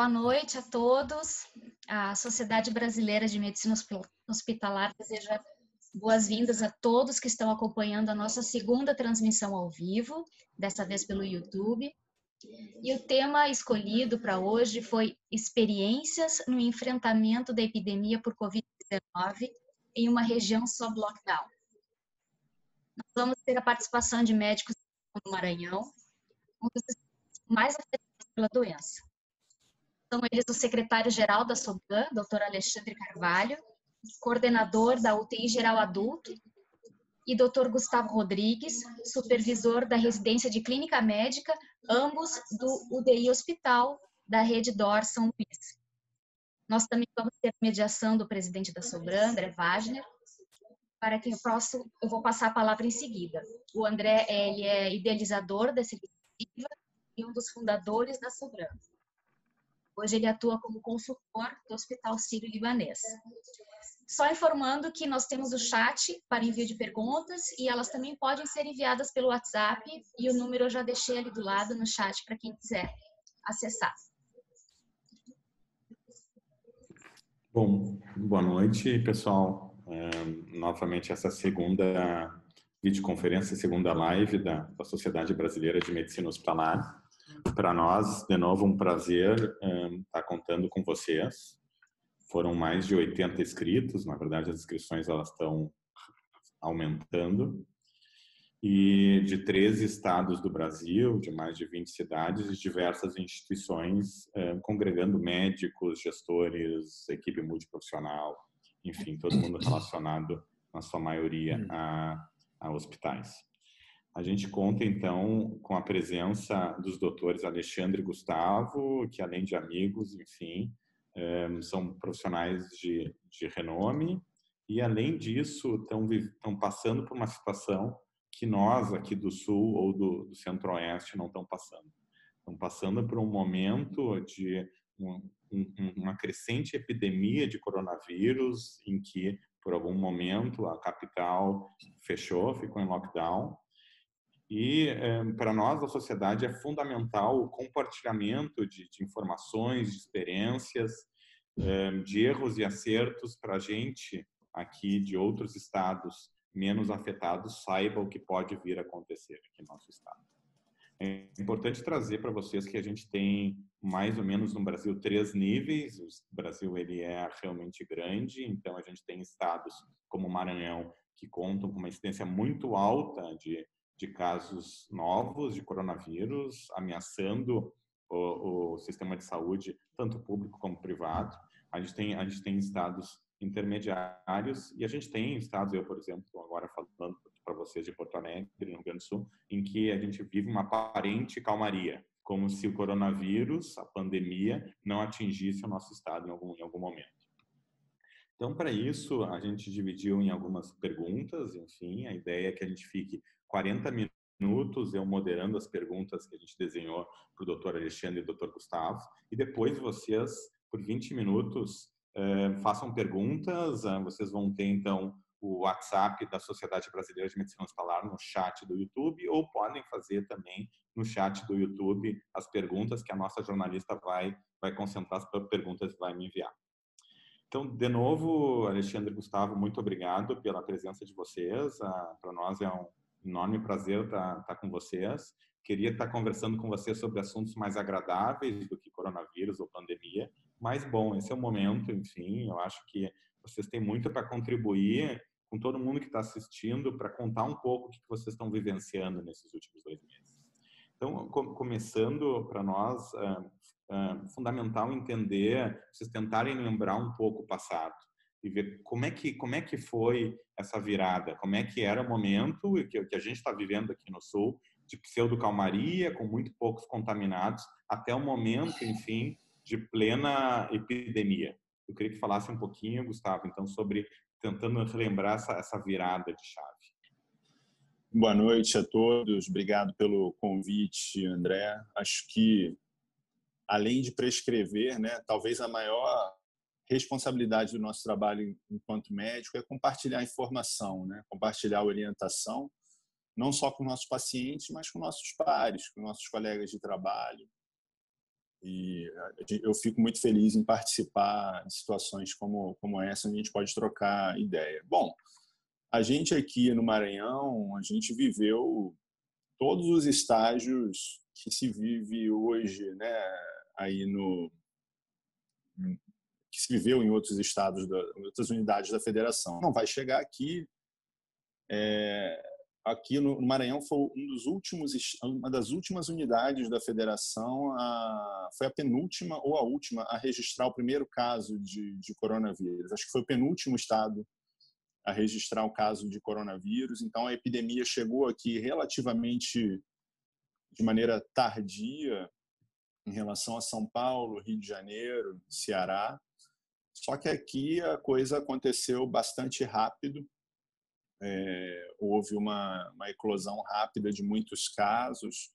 Boa noite a todos. A Sociedade Brasileira de Medicina Hospitalar deseja boas-vindas a todos que estão acompanhando a nossa segunda transmissão ao vivo, desta vez pelo YouTube. E o tema escolhido para hoje foi Experiências no enfrentamento da epidemia por Covid-19 em uma região sob lockdown. Nós vamos ter a participação de médicos do Maranhão, um dos mais afetados pela doença. São eles o secretário-geral da SOBRAN, Dr. Alexandre Carvalho, coordenador da UTI Geral Adulto, e Dr. Gustavo Rodrigues, supervisor da residência de clínica médica, ambos do UDI Hospital da Rede DOR São Luís. Nós também vamos ter a mediação do presidente da SOBRAN, André Wagner, para quem eu vou passar a palavra em seguida. O André, ele é idealizador dessa iniciativa e um dos fundadores da SOBRAN. Hoje ele atua como consultor do Hospital Sírio-Libanês. Só informando que nós temos o chat para envio de perguntas e elas também podem ser enviadas pelo WhatsApp e o número eu já deixei ali do lado no chat para quem quiser acessar. Bom, boa noite, pessoal. Novamente essa segunda videoconferência, segunda live da Sociedade Brasileira de Medicina Hospitalar. Para nós, de novo, um prazer estar contando com vocês. Foram mais de 80 inscritos, na verdade as inscrições elas estão aumentando. E de 13 estados do Brasil, de mais de 20 cidades e diversas instituições, congregando médicos, gestores, equipe multiprofissional, enfim, todo mundo relacionado, na sua maioria, a hospitais. A gente conta, então, com a presença dos doutores Alexandre e Gustavo, que além de amigos, enfim, são profissionais de renome e, além disso, estão passando por uma situação que nós, aqui do Sul ou do Centro-Oeste, não estão passando. Estão passando por um momento de uma crescente epidemia de coronavírus, em que, por algum momento, a capital fechou, ficou em lockdown. E, para nós, a sociedade, é fundamental o compartilhamento de informações, de experiências, de erros e acertos para a gente, aqui de outros estados menos afetados, saiba o que pode vir a acontecer aqui no nosso estado. É importante trazer para vocês que a gente tem, mais ou menos no Brasil, 3 níveis. O Brasil ele é realmente grande, então a gente tem estados como o Maranhão, que contam com uma incidência muito alta de casos novos de coronavírus, ameaçando o sistema de saúde, tanto público como privado. A gente tem estados intermediários e a gente tem estados, eu, por exemplo, agora falando para vocês de Porto Alegre, no Rio Grande do Sul, em que a gente vive uma aparente calmaria, como se o coronavírus, a pandemia, não atingisse o nosso estado em algum momento. Então, para isso, a gente dividiu em algumas perguntas, enfim, a ideia é que a gente fique 40 minutos, eu moderando as perguntas que a gente desenhou para o Dr. Alexandre e o Dr. Gustavo, e depois vocês, por 20 minutos, façam perguntas. Vocês vão ter, então, o WhatsApp da Sociedade Brasileira de Medicina Hospitalar no chat do YouTube, ou podem fazer também no chat do YouTube as perguntas que a nossa jornalista vai concentrar as perguntas e vai me enviar. Então, de novo, Alexandre e Gustavo, muito obrigado pela presença de vocês. Para nós é um enorme prazer estar com vocês. Queria estar conversando com vocês sobre assuntos mais agradáveis do que coronavírus ou pandemia. Mas, bom, esse é o momento, enfim, eu acho que vocês têm muito para contribuir com todo mundo que está assistindo, para contar um pouco o que vocês estão vivenciando nesses últimos 2 meses. Então, começando, para nós, fundamental entender, vocês tentarem lembrar um pouco o passado e ver como é que foi essa virada, como é que era o momento que a gente está vivendo aqui no Sul, de pseudo-calmaria, com muito poucos contaminados, até o momento, enfim, de plena epidemia. Eu queria que falasse um pouquinho, Gustavo, então, sobre tentando relembrar essa virada de chave. Boa noite a todos, obrigado pelo convite, André. Acho que, além de prescrever, né, talvez a maior responsabilidade do nosso trabalho enquanto médico é compartilhar informação, né, compartilhar orientação, não só com nossos pacientes, mas com nossos pares, com nossos colegas de trabalho. E eu fico muito feliz em participar de situações como essa, onde a gente pode trocar ideia. Bom, a gente aqui no Maranhão, a gente viveu todos os estágios que se vive hoje, né, aí que se viveu em outros estados, outras unidades da federação. Não vai chegar aqui. Aqui no Maranhão foi uma das últimas unidades da federação, foi a penúltima ou a última a registrar o primeiro caso de coronavírus. Acho que foi o penúltimo estado a registrar o caso de coronavírus. Então, a epidemia chegou aqui relativamente de maneira tardia em relação a São Paulo, Rio de Janeiro, Ceará. Só que aqui a coisa aconteceu bastante rápido. Houve uma eclosão rápida de muitos casos,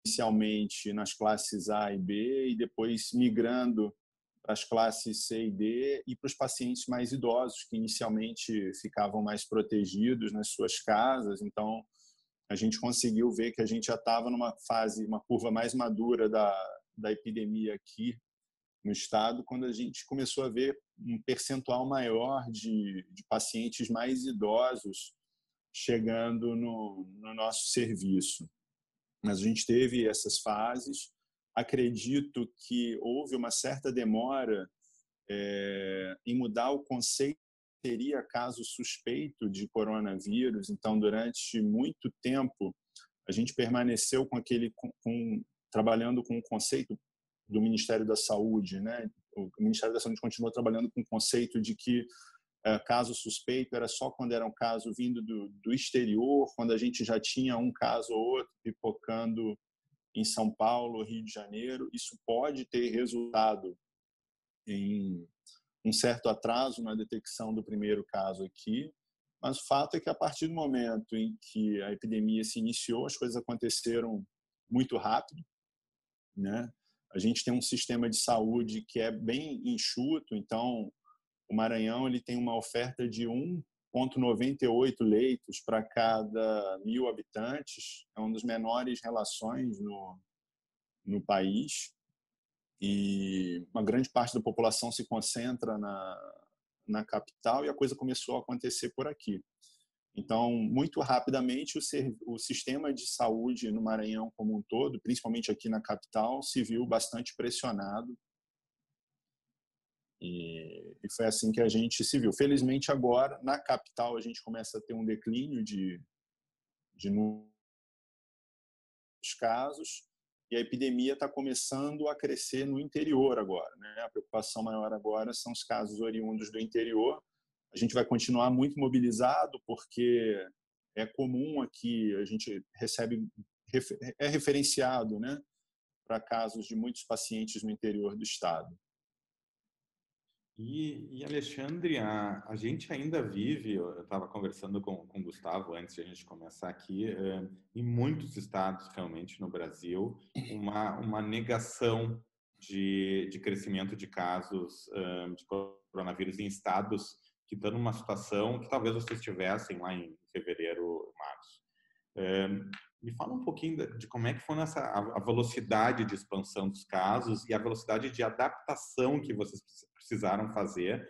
inicialmente nas classes A e B, e depois migrando para as classes C e D e para os pacientes mais idosos, que inicialmente ficavam mais protegidos nas suas casas. Então, a gente conseguiu ver que a gente já estava numa fase, uma curva mais madura da epidemia aqui no estado, quando a gente começou a ver um percentual maior de pacientes mais idosos chegando no nosso serviço. Mas a gente teve essas fases. Acredito que houve uma certa demora em mudar o conceito. Teria caso suspeito de coronavírus. Então, durante muito tempo, a gente permaneceu trabalhando com o conceito do Ministério da Saúde, né? O Ministério da Saúde continuou trabalhando com o conceito de que caso suspeito era só quando era um caso vindo do exterior, quando a gente já tinha um caso ou outro pipocando em São Paulo, Rio de Janeiro. Isso pode ter resultado em um certo atraso na detecção do primeiro caso aqui, mas o fato é que a partir do momento em que a epidemia se iniciou, as coisas aconteceram muito rápido, né? A gente tem um sistema de saúde que é bem enxuto, então o Maranhão ele tem uma oferta de 1,98 leitos para cada 1.000 habitantes, é uma das menores relações no país, e uma grande parte da população se concentra na capital, e a coisa começou a acontecer por aqui. Então, muito rapidamente, o sistema de saúde no Maranhão como um todo, principalmente aqui na capital, se viu bastante pressionado. E foi assim que a gente se viu. Felizmente, agora, na capital, a gente começa a ter um declínio de números de casos, e a epidemia está começando a crescer no interior agora, né? A preocupação maior agora são os casos oriundos do interior. A gente vai continuar muito mobilizado, porque é comum aqui, a gente é referenciado, né, para casos de muitos pacientes no interior do estado. E Alexandre, a gente ainda vive, eu estava conversando com o Gustavo antes de a gente começar aqui, em muitos estados realmente no Brasil, uma negação de crescimento de casos de coronavírus em estados que estão numa situação que talvez vocês estivessem lá em fevereiro, março. Me fala um pouquinho de como é que foi a velocidade de expansão dos casos e a velocidade de adaptação que vocês precisaram fazer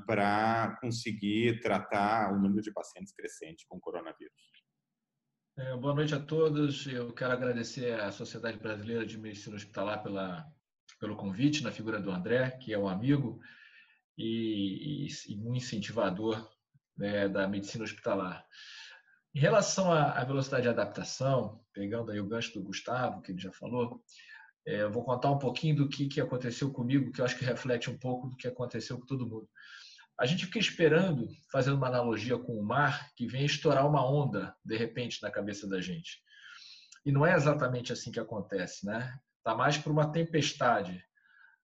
para conseguir tratar o número de pacientes crescente com coronavírus. Boa noite a todos. Eu quero agradecer à Sociedade Brasileira de Medicina Hospitalar pelo convite, na figura do André, que é um amigo e um incentivador, né, da medicina hospitalar. Em relação à velocidade de adaptação, pegando aí o gancho do Gustavo, que ele já falou, eu vou contar um pouquinho do que aconteceu comigo, que eu acho que reflete um pouco do que aconteceu com todo mundo. A gente fica esperando, fazendo uma analogia com o mar, que vem estourar uma onda, de repente, na cabeça da gente. E não é exatamente assim que acontece, né? Está mais para uma tempestade,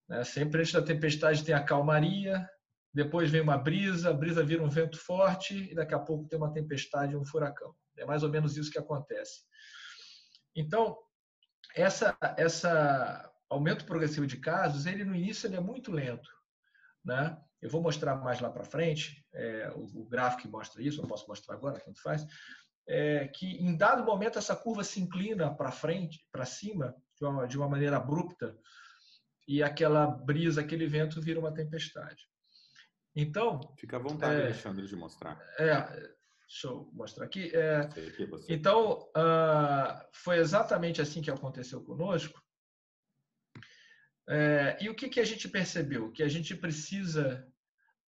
né? Sempre antes da tempestade tem a calmaria, depois vem uma brisa, a brisa vira um vento forte e daqui a pouco tem uma tempestade, um furacão. É mais ou menos isso que acontece. Então, essa aumento progressivo de casos, ele no início ele é muito lento, né? Eu vou mostrar mais lá para frente, o gráfico que mostra isso, eu posso mostrar agora, tanto faz, que em dado momento essa curva se inclina para frente, para cima, de uma maneira abrupta e aquela brisa, aquele vento vira uma tempestade. Então... Fica à vontade, Alexandre, de mostrar. Deixa eu mostrar aqui. Então, foi exatamente assim que aconteceu conosco. E o que a gente percebeu? Que a gente precisa...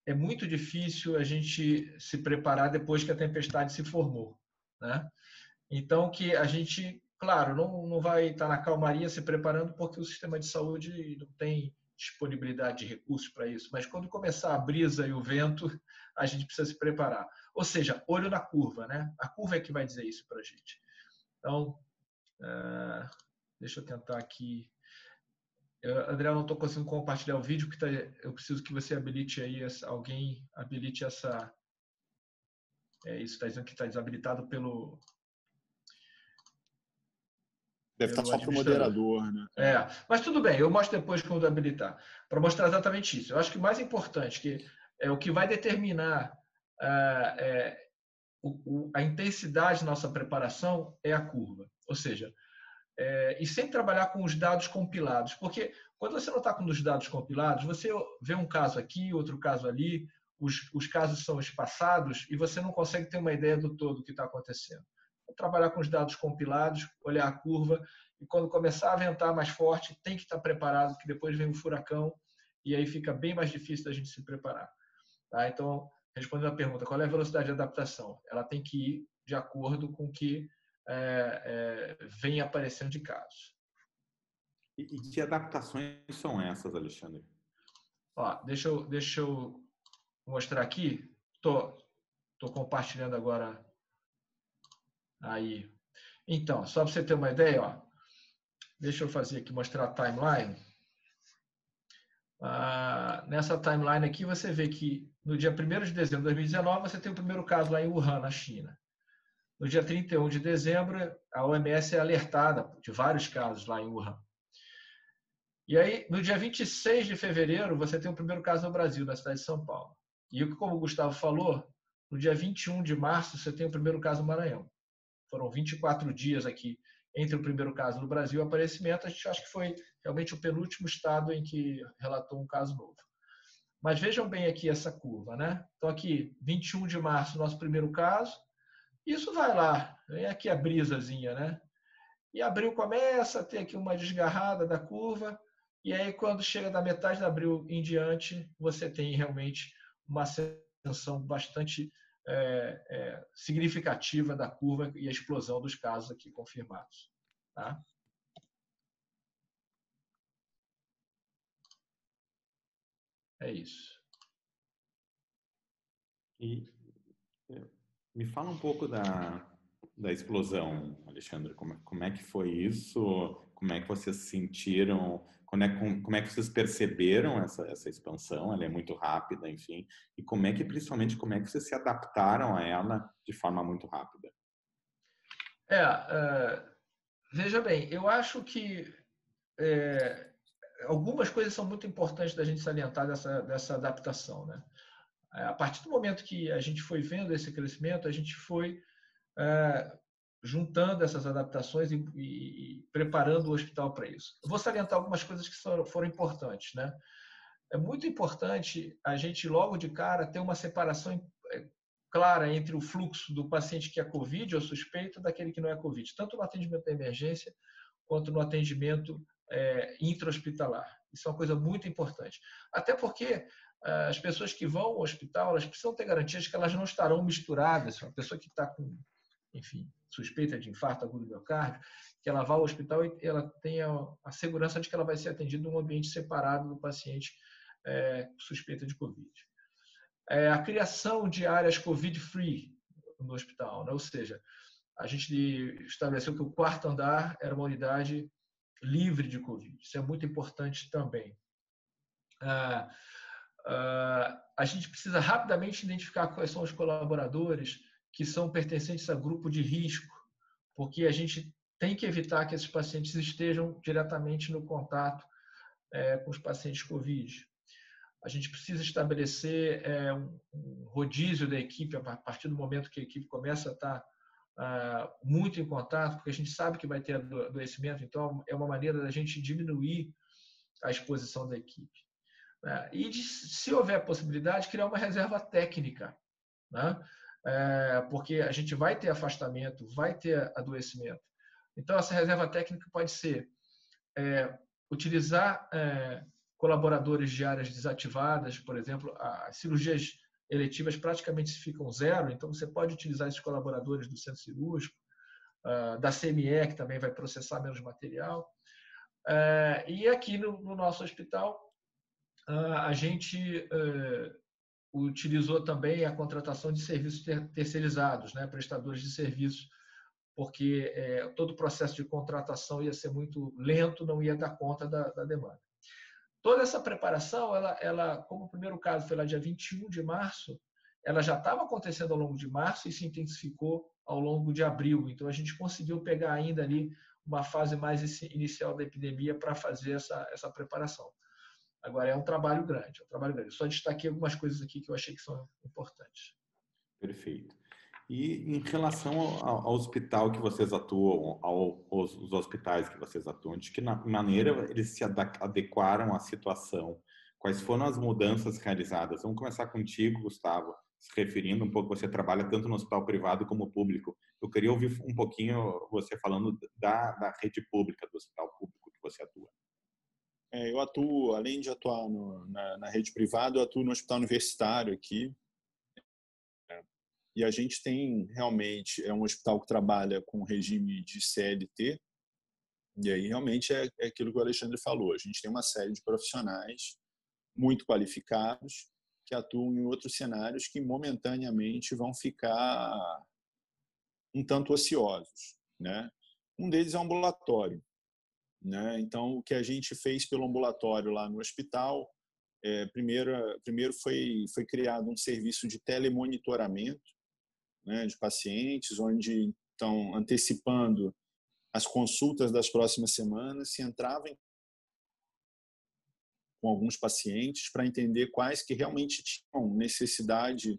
É muito difícil a gente se preparar depois que a tempestade se formou, né? Então, que a gente, claro, não vai estar na calmaria se preparando porque o sistema de saúde não tem disponibilidade de recursos para isso. Mas quando começar a brisa e o vento, a gente precisa se preparar. Ou seja, olho na curva, né? A curva é que vai dizer isso para a gente. Então, deixa eu tentar aqui. André, eu não estou conseguindo compartilhar o vídeo, porque eu preciso que você habilite aí, alguém habilite essa... isso está dizendo que está desabilitado pelo... Deve estar só para o moderador, né? Mas tudo bem, eu mostro depois quando habilitar, para mostrar exatamente isso. Eu acho que o mais importante, que é o que vai determinar a intensidade da nossa preparação, é a curva. Ou seja, e sempre trabalhar com os dados compilados, porque quando você não está com os dados compilados, você vê um caso aqui, outro caso ali, os casos são espaçados e você não consegue ter uma ideia do todo que está acontecendo. Trabalhar com os dados compilados, olhar a curva, e quando começar a ventar mais forte, tem que estar preparado, que depois vem um furacão, e aí fica bem mais difícil da gente se preparar. Tá? Então, respondendo a pergunta, qual é a velocidade de adaptação? Ela tem que ir de acordo com o que vem aparecendo de casos. E que adaptações são essas, Alexandre? Deixa eu mostrar aqui. Tô compartilhando agora. Aí. Então, só para você ter uma ideia, deixa eu fazer aqui, mostrar a timeline. Nessa timeline aqui, você vê que no dia 1º de dezembro de 2019, você tem o primeiro caso lá em Wuhan, na China. No dia 31 de dezembro, a OMS é alertada de vários casos lá em Wuhan. E aí, no dia 26 de fevereiro, você tem o primeiro caso no Brasil, na cidade de São Paulo. E como o Gustavo falou, no dia 21 de março, você tem o primeiro caso no Maranhão. Foram 24 dias aqui entre o primeiro caso no Brasil e o aparecimento. A gente acha que foi realmente o penúltimo estado em que relatou um caso novo. Mas vejam bem aqui essa curva, né? Então, aqui, 21 de março, nosso primeiro caso. Isso vai lá, vem aqui a brisazinha, né? E abril começa a ter aqui uma desgarrada da curva, e aí quando chega da metade de abril em diante, você tem realmente uma ascensão bastante significativa da curva e a explosão dos casos aqui confirmados. Tá? É isso. E me fala um pouco da explosão, Alexandre. Como é que foi isso? Como é que vocês sentiram? Como é que vocês perceberam essa expansão? Ela é muito rápida, enfim. E principalmente, como é que vocês se adaptaram a ela de forma muito rápida? Veja bem, eu acho que algumas coisas são muito importantes da gente salientar dessa adaptação, né? A partir do momento que a gente foi vendo esse crescimento, a gente foi juntando essas adaptações e preparando o hospital para isso. Eu vou salientar algumas coisas que foram importantes, né? É muito importante a gente, logo de cara, ter uma separação clara entre o fluxo do paciente que é COVID ou suspeito daquele que não é COVID, tanto no atendimento da emergência quanto no atendimento intra-hospitalar. Isso é uma coisa muito importante. Até porque as pessoas que vão ao hospital, elas precisam ter garantias que elas não estarão misturadas. Uma pessoa que está com, enfim, suspeita de infarto agudo do miocárdio, que ela vá ao hospital e ela tenha a segurança de que ela vai ser atendida em um ambiente separado do paciente suspeita de Covid. A criação de áreas Covid-free no hospital, né? Ou seja, a gente estabeleceu que o 4º andar era uma unidade livre de Covid. Isso é muito importante também. A gente precisa rapidamente identificar quais são os colaboradores que são pertencentes a grupo de risco, porque a gente tem que evitar que esses pacientes estejam diretamente no contato com os pacientes Covid. A gente precisa estabelecer um rodízio da equipe a partir do momento que a equipe começa a estar muito em contato, porque a gente sabe que vai ter adoecimento, então é uma maneira da gente diminuir a exposição da equipe. E, se houver possibilidade, criar uma reserva técnica, né? Porque a gente vai ter afastamento, vai ter adoecimento. Então, essa reserva técnica pode ser utilizar colaboradores de áreas desativadas, por exemplo, as cirurgias eletivas praticamente ficam zero, então você pode utilizar esses colaboradores do centro cirúrgico, da CME, que também vai processar menos material. E aqui no nosso hospital, a gente utilizou também a contratação de serviços terceirizados, né, prestadores de serviços, porque todo o processo de contratação ia ser muito lento, não ia dar conta da demanda. Toda essa preparação, ela, como o primeiro caso foi lá dia 21 de março, ela já estava acontecendo ao longo de março e se intensificou ao longo de abril. Então, a gente conseguiu pegar ainda ali uma fase mais inicial da epidemia para fazer essa preparação. Agora, é um trabalho grande, Só destaquei algumas coisas aqui que eu achei que são importantes. Perfeito. E em relação ao hospital que vocês atuam, aos hospitais que vocês atuam, de que maneira eles se adequaram à situação? Quais foram as mudanças realizadas? Vamos começar contigo, Gustavo, se referindo um pouco, você trabalha tanto no hospital privado como público. Eu queria ouvir um pouquinho você falando da rede pública, do hospital público que você atua. Eu atuo, além de atuar na rede privada, eu atuo no hospital universitário aqui. E a gente tem realmente, é um hospital que trabalha com regime de CLT, e aí realmente é aquilo que o Alexandre falou. A gente tem uma série de profissionais muito qualificados que atuam em outros cenários que momentaneamente vão ficar um tanto ociosos, né? Um deles é o ambulatório, né? Então, o que a gente fez pelo ambulatório lá no hospital, primeiro foi criado um serviço de telemonitoramento, né, de pacientes, onde estão antecipando as consultas das próximas semanas, se entrava com alguns pacientes para entender quais que realmente tinham necessidade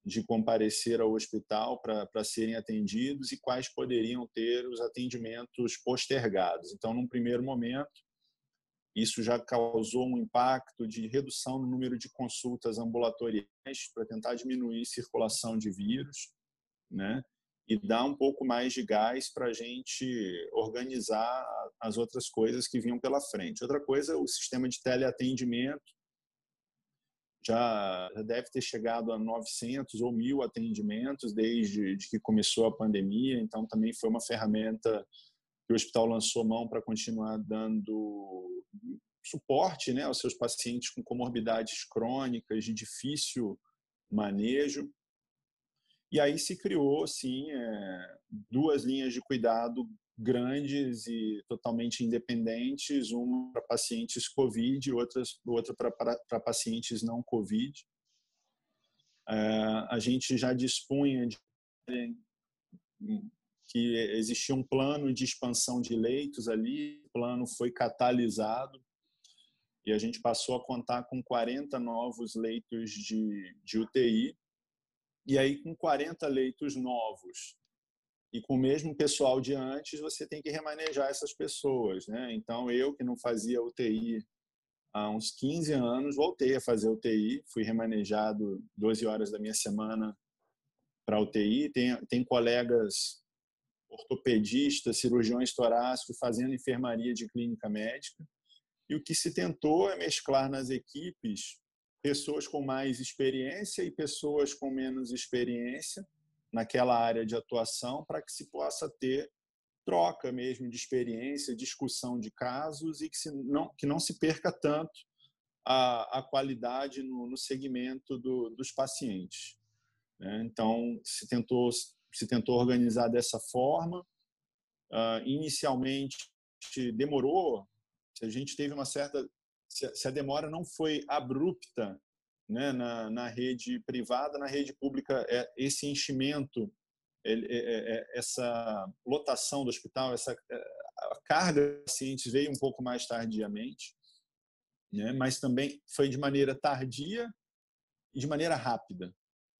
de comparecer ao hospital para serem atendidos e quais poderiam ter os atendimentos postergados. Então, num primeiro momento, isso já causou um impacto de redução no número de consultas ambulatoriais para tentar diminuir a circulação de vírus, né? E dar um pouco mais de gás para a gente organizar as outras coisas que vinham pela frente. Outra coisa, o sistema de teleatendimento já deve ter chegado a 900 ou 1.000 atendimentos desde que começou a pandemia, então também foi uma ferramenta que o hospital lançou mão para continuar dando suporte, né, aos seus pacientes com comorbidades crônicas de difícil manejo. E aí se criou, sim, duas linhas de cuidado grandes e totalmente independentes, uma para pacientes COVID e outra para pacientes não COVID. A gente já dispunha de que existia um plano de expansão de leitos ali, o plano foi catalisado e a gente passou a contar com 40 novos leitos de UTI. E aí, com 40 leitos novos e com o mesmo pessoal de antes, você tem que remanejar essas pessoas, né? Então, eu que não fazia UTI há uns 15 anos, voltei a fazer UTI, fui remanejado 12 horas da minha semana para UTI. Tem colegas ortopedistas, cirurgiões torácicos fazendo enfermaria de clínica médica. E o que se tentou é mesclar nas equipes pessoas com mais experiência e pessoas com menos experiência naquela área de atuação, para que se possa ter troca mesmo de experiência, discussão de casos e que não se perca tanto a qualidade no segmento dos pacientes, né? Então, se tentou organizar dessa forma. Inicialmente, demorou, a gente teve uma certa... Se a demora não foi abrupta, né, na rede privada, na rede pública, esse enchimento, essa lotação do hospital, a carga de pacientes veio um pouco mais tardiamente, né, mas também foi de maneira tardia e de maneira rápida,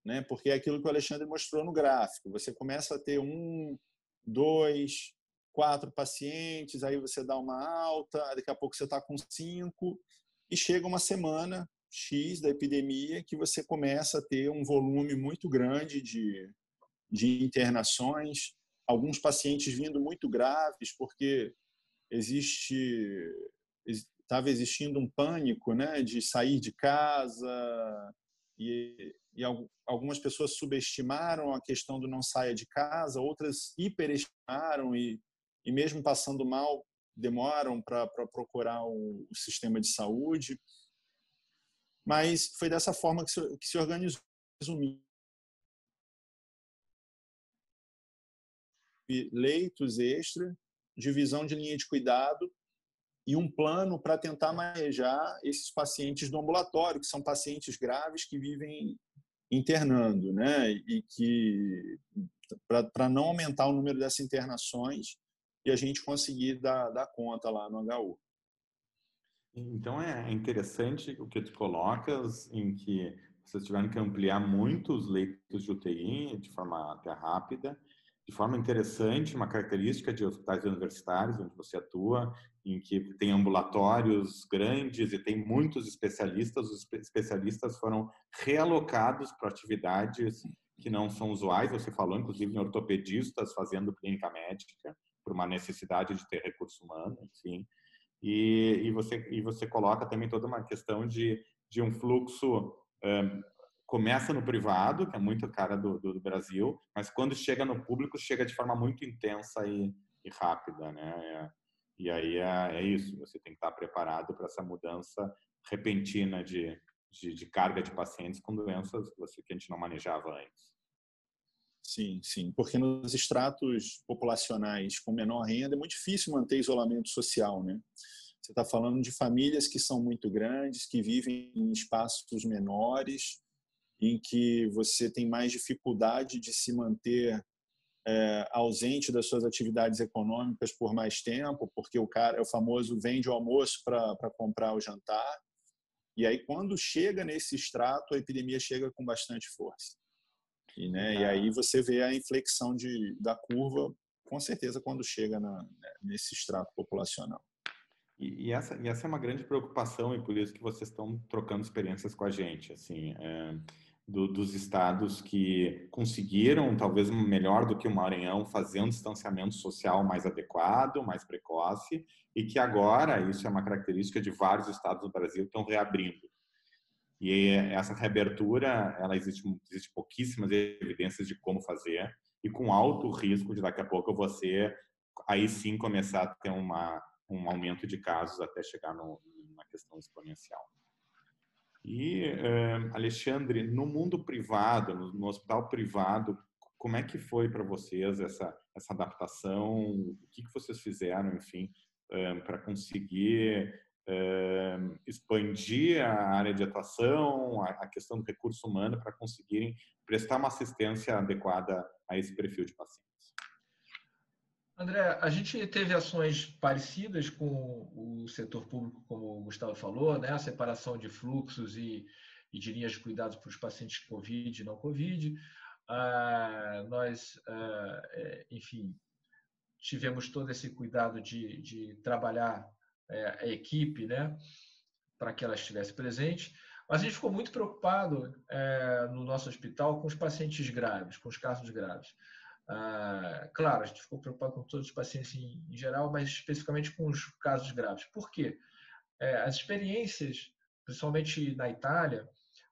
né? Porque é aquilo que o Alexandre mostrou no gráfico. Você começa a ter 1, 2, 4 pacientes, aí você dá uma alta, daqui a pouco você está com 5, e chega uma semana X da epidemia que você começa a ter um volume muito grande de internações, alguns pacientes vindo muito graves, porque estava existindo um pânico, né, de sair de casa, e algumas pessoas subestimaram a questão do não saia de casa, outras hiperestimaram e mesmo passando mal, demoram para procurar o sistema de saúde. Mas foi dessa forma que se organizou. Leitos extra, divisão de linha de cuidado e um plano para tentar manejar esses pacientes do ambulatório, que são pacientes graves que vivem internando, né? E que, para não aumentar o número dessas internações e a gente conseguir dar conta lá no HU. Então é interessante o que tu colocas, em que vocês tiveram que ampliar muito os leitos de UTI de forma até rápida, de forma interessante, uma característica de hospitais universitários onde você atua, em que tem ambulatórios grandes e tem muitos especialistas. Os especialistas foram realocados para atividades que não são usuais. Você falou, inclusive, em ortopedistas fazendo clínica médica por uma necessidade de ter recurso humano, enfim. E você coloca também toda uma questão de um fluxo, começa no privado, que é muito cara do Brasil, mas quando chega no público, chega de forma muito intensa e rápida, né? E aí é isso, você tem que estar preparado para essa mudança repentina de carga de pacientes com doenças que a gente não manejava antes. Sim, sim, porque nos estratos populacionais com menor renda é muito difícil manter isolamento social, né? Você está falando de famílias que são muito grandes, que vivem em espaços menores, em que você tem mais dificuldade de se manter ausente das suas atividades econômicas por mais tempo, porque o famoso vende o almoço para comprar o jantar. E aí, quando chega nesse extrato, a epidemia chega com bastante força. E aí você vê a inflexão da curva, com certeza, quando chega nesse extrato populacional. E essa é uma grande preocupação, e por isso que vocês estão trocando experiências com a gente, assim, dos estados que conseguiram, talvez melhor do que o Maranhão, fazer um distanciamento social mais adequado, mais precoce, e que agora, isso é uma característica de vários estados do Brasil, estão reabrindo. E essa reabertura, ela existe pouquíssimas evidências de como fazer, e com alto risco de daqui a pouco você aí sim começar a ter um aumento de casos até chegar na questão exponencial. E, Alexandre, no mundo privado, no hospital privado, como é que foi para vocês essa adaptação? O que vocês fizeram, enfim, para conseguir expandir a área de atuação, a questão do recurso humano, para conseguirem prestar uma assistência adequada a esse perfil de pacientes? André, a gente teve ações parecidas com o setor público, como o Gustavo falou, né? A separação de fluxos e de linhas de cuidados para os pacientes COVID e não COVID. Nós, enfim, tivemos todo esse cuidado de trabalhar a equipe, né? Para que ela estivesse presente. Mas a gente ficou muito preocupado no nosso hospital com os pacientes graves, com os casos graves. Claro, a gente ficou preocupado com todos os pacientes em geral, mas especificamente com os casos graves. Por quê? As experiências, principalmente na Itália,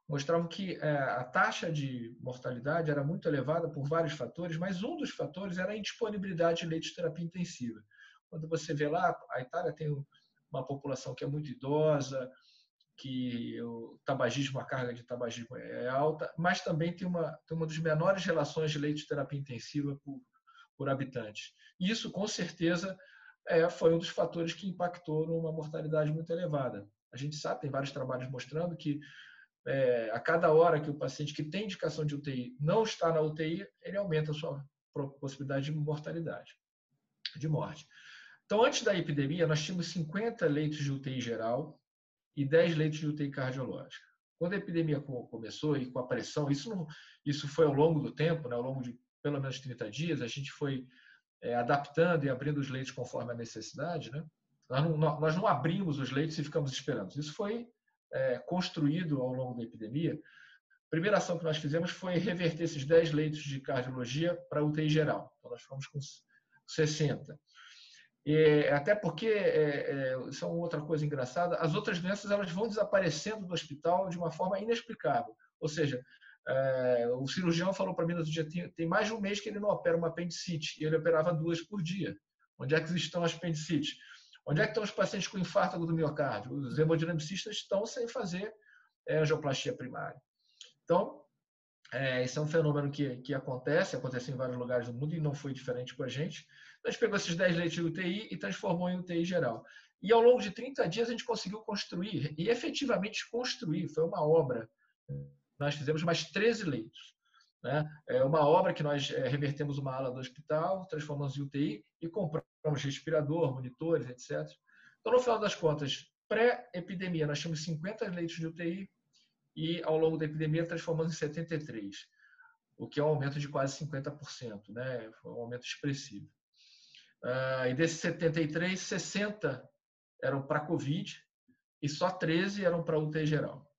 mostravam que a taxa de mortalidade era muito elevada por vários fatores, mas um dos fatores era a indisponibilidade de leite de terapia intensiva. Quando você vê lá, a Itália tem uma população que é muito idosa, que o tabagismo, a carga de tabagismo é alta, mas também tem uma das menores relações de leite de terapia intensiva por habitantes. Isso, com certeza, foi um dos fatores que impactou numa mortalidade muito elevada. A gente sabe, tem vários trabalhos mostrando que a cada hora que o paciente que tem indicação de UTI não está na UTI, ele aumenta a sua possibilidade de mortalidade, de morte. Então, antes da epidemia, nós tínhamos 50 leitos de UTI geral e 10 leitos de UTI cardiológica. Quando a epidemia começou e com a pressão, isso foi ao longo do tempo, né, ao longo de pelo menos 30 dias, a gente foi adaptando e abrindo os leitos conforme a necessidade, né? Nós não abrimos os leitos e ficamos esperando. Isso foi construído ao longo da epidemia. A primeira ação que nós fizemos foi reverter esses 10 leitos de cardiologia para UTI geral. Então, nós fomos com 60. Até porque, isso é uma outra coisa engraçada, as outras doenças elas vão desaparecendo do hospital de uma forma inexplicável. Ou seja, o cirurgião falou para mim no outro dia, tem mais de um mês que ele não opera uma apendicite, e ele operava 2 por dia. Onde é que estão as apendicites? Onde é que estão os pacientes com infarto agudo do miocárdio? Os hemodinamicistas estão sem fazer angioplastia primária. Então, esse é um fenômeno que acontece em vários lugares do mundo e não foi diferente com a gente. A gente pegou esses 10 leitos de UTI e transformou em UTI geral. E ao longo de 30 dias a gente conseguiu construir, e efetivamente construir, foi uma obra. Nós fizemos mais 13 leitos. Né? É uma obra que nós revertemos uma ala do hospital, transformamos em UTI e compramos respirador, monitores, etc. Então, no final das contas, pré-epidemia, nós tínhamos 50 leitos de UTI e, ao longo da epidemia, transformamos em 73, o que é um aumento de quase 50%. Né? Foi um aumento expressivo. E desses 73, 60 eram para Covid e só 13 eram para UTI geral.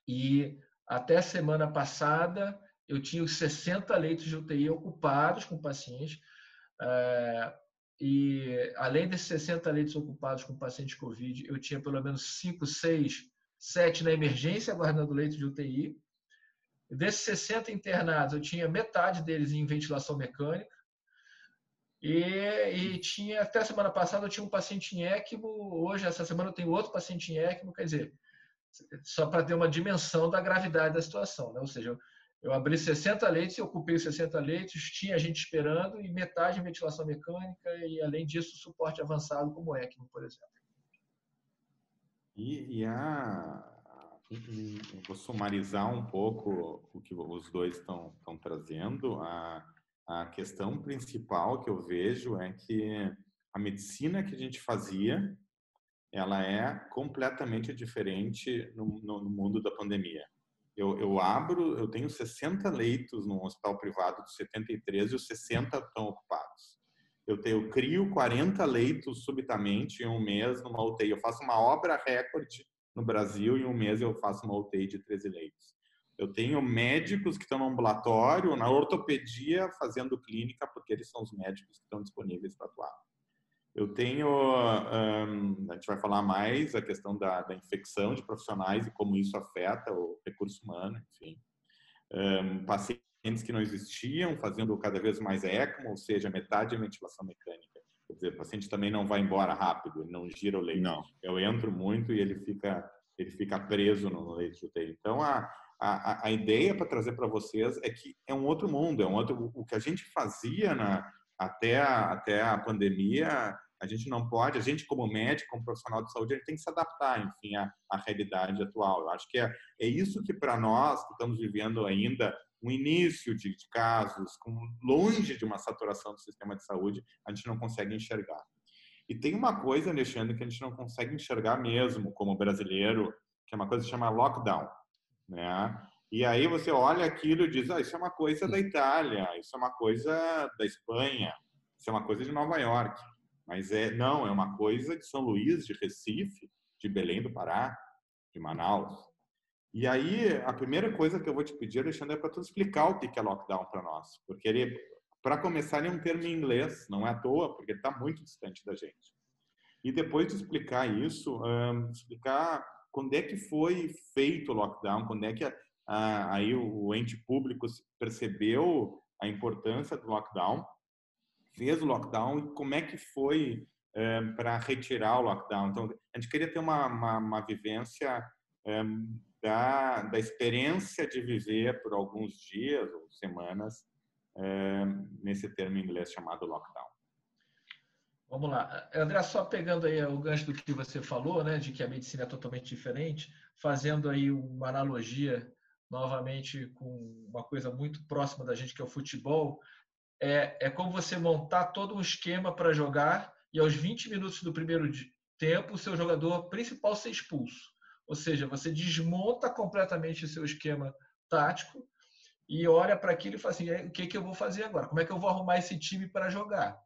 E até a semana passada, eu tinha os 60 leitos de UTI ocupados com pacientes. E além desses 60 leitos ocupados com pacientes Covid, eu tinha pelo menos 5, 6, 7 na emergência aguardando leito de UTI. E desses 60 internados, eu tinha metade deles em ventilação mecânica. E tinha, até a semana passada, eu tinha um paciente em ECMO. Hoje, essa semana, eu tenho outro paciente em ECMO. Quer dizer, só para ter uma dimensão da gravidade da situação. Né? Ou seja, eu abri 60 leitos, eu ocupei os 60 leitos, tinha gente esperando e metade em ventilação mecânica e, além disso, suporte avançado como ECMO, por exemplo. Eu vou sumarizar um pouco o que os dois estão trazendo. A questão principal que eu vejo é que a medicina que a gente fazia, ela é completamente diferente no mundo da pandemia. Eu tenho 60 leitos no hospital privado de 73 e os 60 estão ocupados. Eu crio 40 leitos subitamente em um mês numa UTI. Eu faço uma obra recorde no Brasil e em um mês eu faço uma UTI de 13 leitos. Eu tenho médicos que estão no ambulatório, na ortopedia, fazendo clínica, porque eles são os médicos que estão disponíveis para atuar. Eu tenho, a gente vai falar mais a questão da infecção de profissionais e como isso afeta o recurso humano, enfim. Pacientes que não existiam, fazendo cada vez mais ECMO, ou seja, metade de ventilação mecânica. Quer dizer, o paciente também não vai embora rápido, ele não gira o leito. Não. Eu entro muito e ele fica preso no leito de UTI. Então, a ideia para trazer para vocês é que é um outro mundo, o que a gente fazia até a pandemia, a gente não pode, a gente como médico, como profissional de saúde, a gente tem que se adaptar, enfim, à realidade atual. Eu acho que é isso que para nós, que estamos vivendo ainda um início de casos, longe de uma saturação do sistema de saúde, a gente não consegue enxergar. E tem uma coisa, Alexandre, que a gente não consegue enxergar mesmo como brasileiro, que é uma coisa que se chama lockdown, né? E aí você olha aquilo e diz, isso é uma coisa da Itália, isso é uma coisa da Espanha, isso é uma coisa de Nova York. Mas não, é uma coisa de São Luís, de Recife, de Belém do Pará, de Manaus. E aí, a primeira coisa que eu vou te pedir, Alexandre, é para tu explicar o que é lockdown para nós. Porque para começar, ele é um termo em inglês, não é à toa, porque ele está muito distante da gente. E depois de explicar isso, explicar quando é que foi feito o lockdown, quando é que aí o ente público percebeu a importância do lockdown, fez o lockdown e como é que foi para retirar o lockdown. Então, a gente queria ter uma vivência da experiência de viver por alguns dias ou semanas nesse termo em inglês chamado lockdown. Vamos lá. André, só pegando aí o gancho do que você falou, né, de que a medicina é totalmente diferente, fazendo aí uma analogia novamente com uma coisa muito próxima da gente, que é o futebol, é como você montar todo um esquema para jogar e aos 20 minutos do primeiro tempo o seu jogador principal ser expulso. Ou seja, você desmonta completamente o seu esquema tático e olha para aquilo e fala assim, o que eu vou fazer agora? Como é que eu vou arrumar esse time para jogar?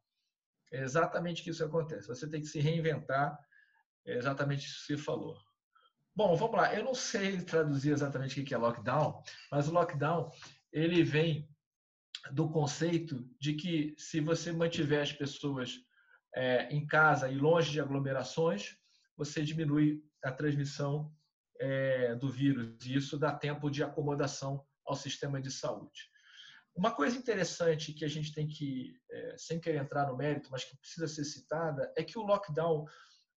É exatamente que isso acontece. Você tem que se reinventar, é exatamente isso que você falou. Bom, vamos lá. Eu não sei traduzir exatamente o que é lockdown, mas o lockdown ele vem do conceito de que se você mantiver as pessoas em casa e longe de aglomerações, você diminui a transmissão do vírus e isso dá tempo de acomodação ao sistema de saúde. Uma coisa interessante que a gente tem que, sem querer entrar no mérito, mas que precisa ser citada, é que o lockdown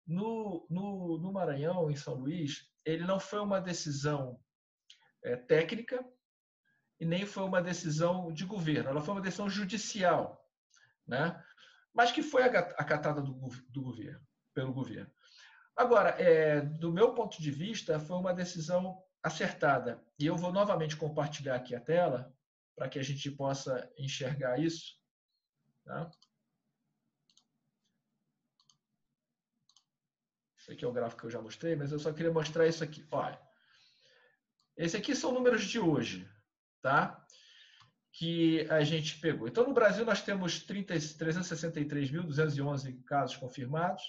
no Maranhão, em São Luís, ele não foi uma decisão técnica e nem foi uma decisão de governo, ela foi uma decisão judicial, né? Mas que foi acatada do governo, pelo governo. Agora, do meu ponto de vista, foi uma decisão acertada. E eu vou novamente compartilhar aqui a tela para que a gente possa enxergar isso. Tá? Esse aqui é o gráfico que eu já mostrei, mas eu só queria mostrar isso aqui. Olha, esse aqui são números de hoje, tá? Que a gente pegou. Então, no Brasil, nós temos 363.211 casos confirmados.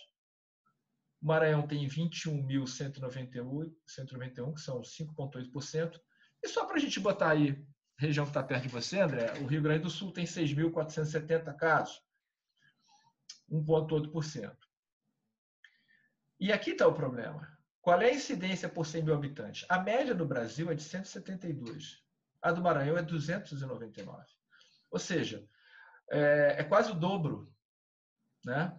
O Maranhão tem 21.191, que são 5,8%. E só para a gente botar aí, região que está perto de você, André, o Rio Grande do Sul tem 6.470 casos, 1,8%. E aqui está o problema. Qual é a incidência por 100 mil habitantes? A média do Brasil é de 172. A do Maranhão é 299. Ou seja, é quase o dobro, né,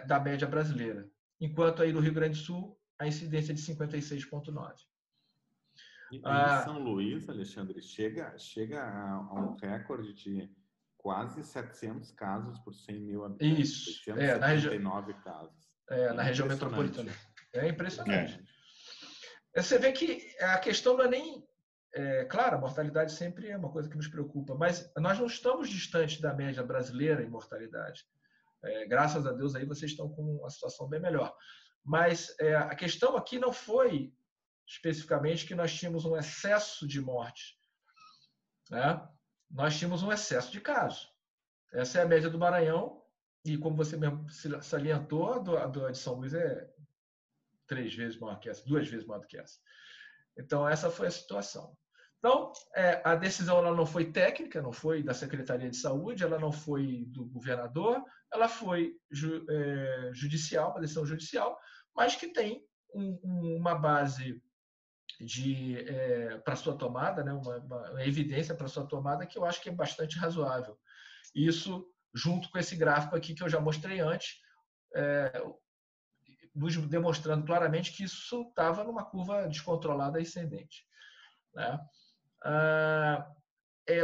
da média brasileira. Enquanto aí no Rio Grande do Sul, a incidência é de 56,9. Em São Luís, Alexandre, chega a um recorde de quase 700 casos por 100 mil habitantes. Isso. 679 casos. Na região metropolitana. É impressionante. Você vê que a questão não é nem... claro, a mortalidade sempre é uma coisa que nos preocupa, mas nós não estamos distantes da média brasileira em mortalidade. Graças a Deus, aí vocês estão com uma situação bem melhor. Mas a questão aqui não foi especificamente que nós tínhamos um excesso de mortes, né? Nós tínhamos um excesso de casos. Essa é a média do Maranhão, e como você mesmo salientou, a de São Luís é 3 vezes maior que essa, 2 vezes maior do que essa. Então, essa foi a situação. Então, a decisão ela não foi técnica, não foi da Secretaria de Saúde, ela não foi do governador, ela foi judicial, uma decisão judicial, mas que tem uma base para sua tomada, né, uma evidência para sua tomada que eu acho que é bastante razoável. Isso, junto com esse gráfico aqui que eu já mostrei antes, nos demonstrando claramente que isso estava numa curva descontrolada ascendente, né?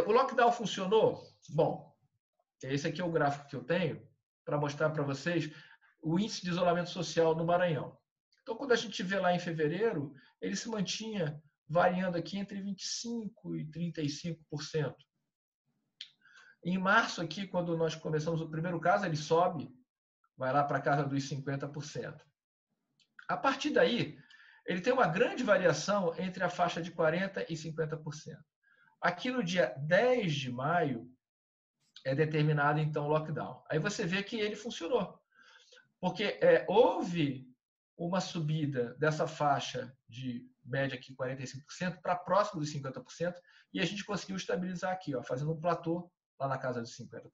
O lockdown funcionou? Bom, esse aqui é o gráfico que eu tenho para mostrar para vocês o índice de isolamento social no Maranhão. Então, quando a gente vê lá em fevereiro, ele se mantinha variando aqui entre 25% e 35%. Em março, aqui, quando nós começamos o primeiro caso, ele sobe, vai lá para a casa dos 50%. A partir daí, ele tem uma grande variação entre a faixa de 40% e 50%. Aqui no dia 10 de maio, é determinado, então, o lockdown. Aí você vê que ele funcionou. Porque houve uma subida dessa faixa de média aqui 45% para próximo dos 50% e a gente conseguiu estabilizar aqui, ó, fazendo um platô lá na casa dos 50%.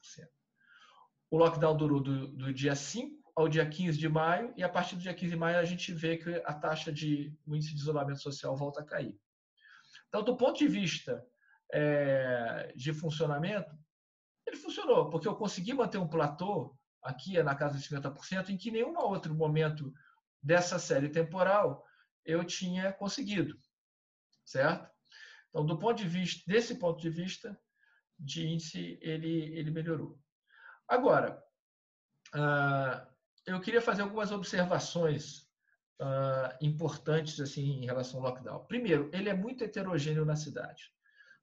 O lockdown durou do dia 5 ao dia 15 de maio e a partir do dia 15 de maio a gente vê que a taxa o índice de isolamento social volta a cair. Então, do ponto de vista de funcionamento, ele funcionou, porque eu consegui manter um platô aqui na casa dos 50%, em que em nenhum outro momento dessa série temporal eu tinha conseguido, certo? Então, desse ponto de vista de índice, ele melhorou. Agora, eu queria fazer algumas observações importantes assim, em relação ao lockdown. Primeiro, ele é muito heterogêneo na cidade,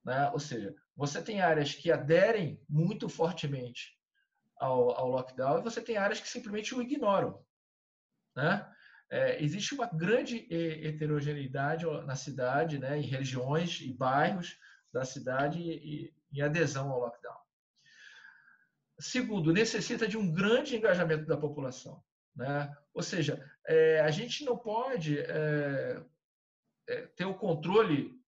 né? Ou seja, você tem áreas que aderem muito fortemente ao lockdown e você tem áreas que simplesmente o ignoram, né? existe uma grande heterogeneidade na cidade, né, em regiões e bairros da cidade e em adesão ao lockdown. Segundo, necessita de um grande engajamento da população, né? Ou seja, a gente não pode ter o controle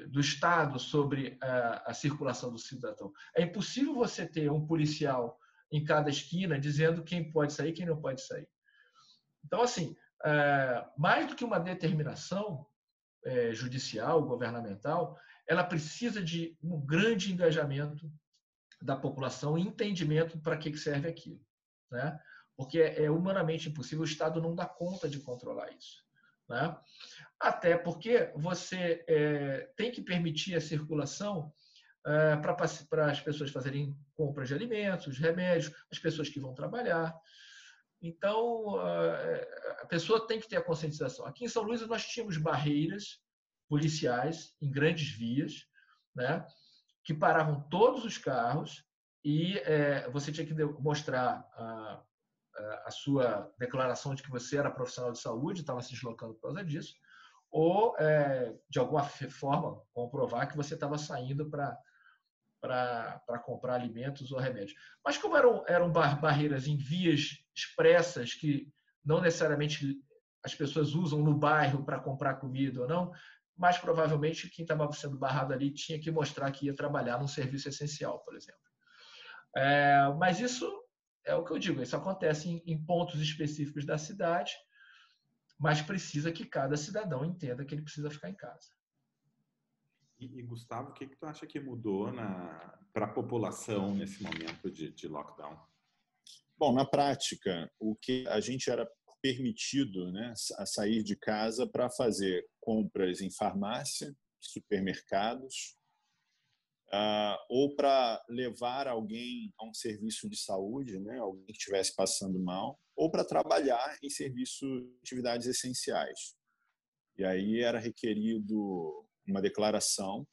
do Estado sobre a circulação do cidadão. É impossível você ter um policial em cada esquina dizendo quem pode sair e quem não pode sair. Então, assim, mais do que uma determinação judicial, governamental, ela precisa de um grande engajamento da população e entendimento para que serve aquilo, né? Porque é humanamente impossível, o Estado não dá conta de controlar isso, né? Até porque você tem que permitir a circulação para as pessoas fazerem compras de alimentos, remédios, as pessoas que vão trabalhar. Então, a pessoa tem que ter a conscientização. Aqui em São Luís, nós tínhamos barreiras policiais em grandes vias, né, que paravam todos os carros e você tinha que mostrar a sua declaração de que você era profissional de saúde, estava se deslocando por causa disso, ou, de alguma forma, comprovar que você estava saindo para comprar alimentos ou remédios. Mas como eram barreiras em vias expressas que não necessariamente as pessoas usam no bairro para comprar comida ou não, mas provavelmente quem estava sendo barrado ali tinha que mostrar que ia trabalhar num serviço essencial, por exemplo. Mas isso é o que eu digo, isso acontece em pontos específicos da cidade, mas precisa que cada cidadão entenda que ele precisa ficar em casa. E Gustavo, o que tu acha que mudou para a população nesse momento de lockdown? Bom, na prática, o que a gente era permitido, né, a sair de casa para fazer compras em farmácia, supermercados, ou para levar alguém a um serviço de saúde, né, alguém que estivesse passando mal, ou para trabalhar em serviço de atividades essenciais. E aí era requerido uma declaração,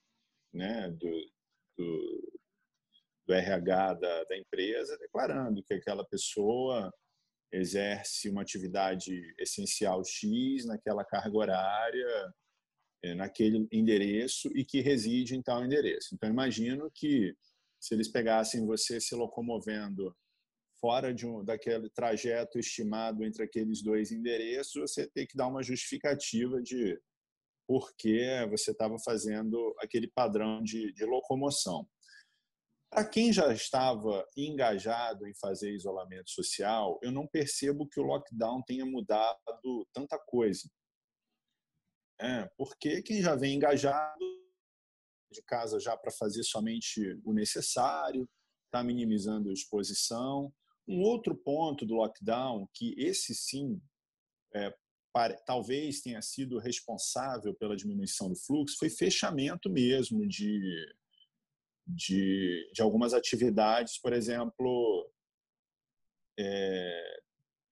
né, do RH da empresa, declarando que aquela pessoa exerce uma atividade essencial X naquela carga horária, naquele endereço e que reside em tal endereço. Então, imagino que se eles pegassem você se locomovendo fora daquele trajeto estimado entre aqueles dois endereços, você tem que dar uma justificativa de por que você estava fazendo aquele padrão de locomoção. Para quem já estava engajado em fazer isolamento social, eu não percebo que o lockdown tenha mudado tanta coisa. Porque quem já vem engajado de casa já para fazer somente o necessário, está minimizando a exposição. Um outro ponto do lockdown, que esse sim talvez tenha sido responsável pela diminuição do fluxo, foi fechamento mesmo de algumas atividades. Por exemplo,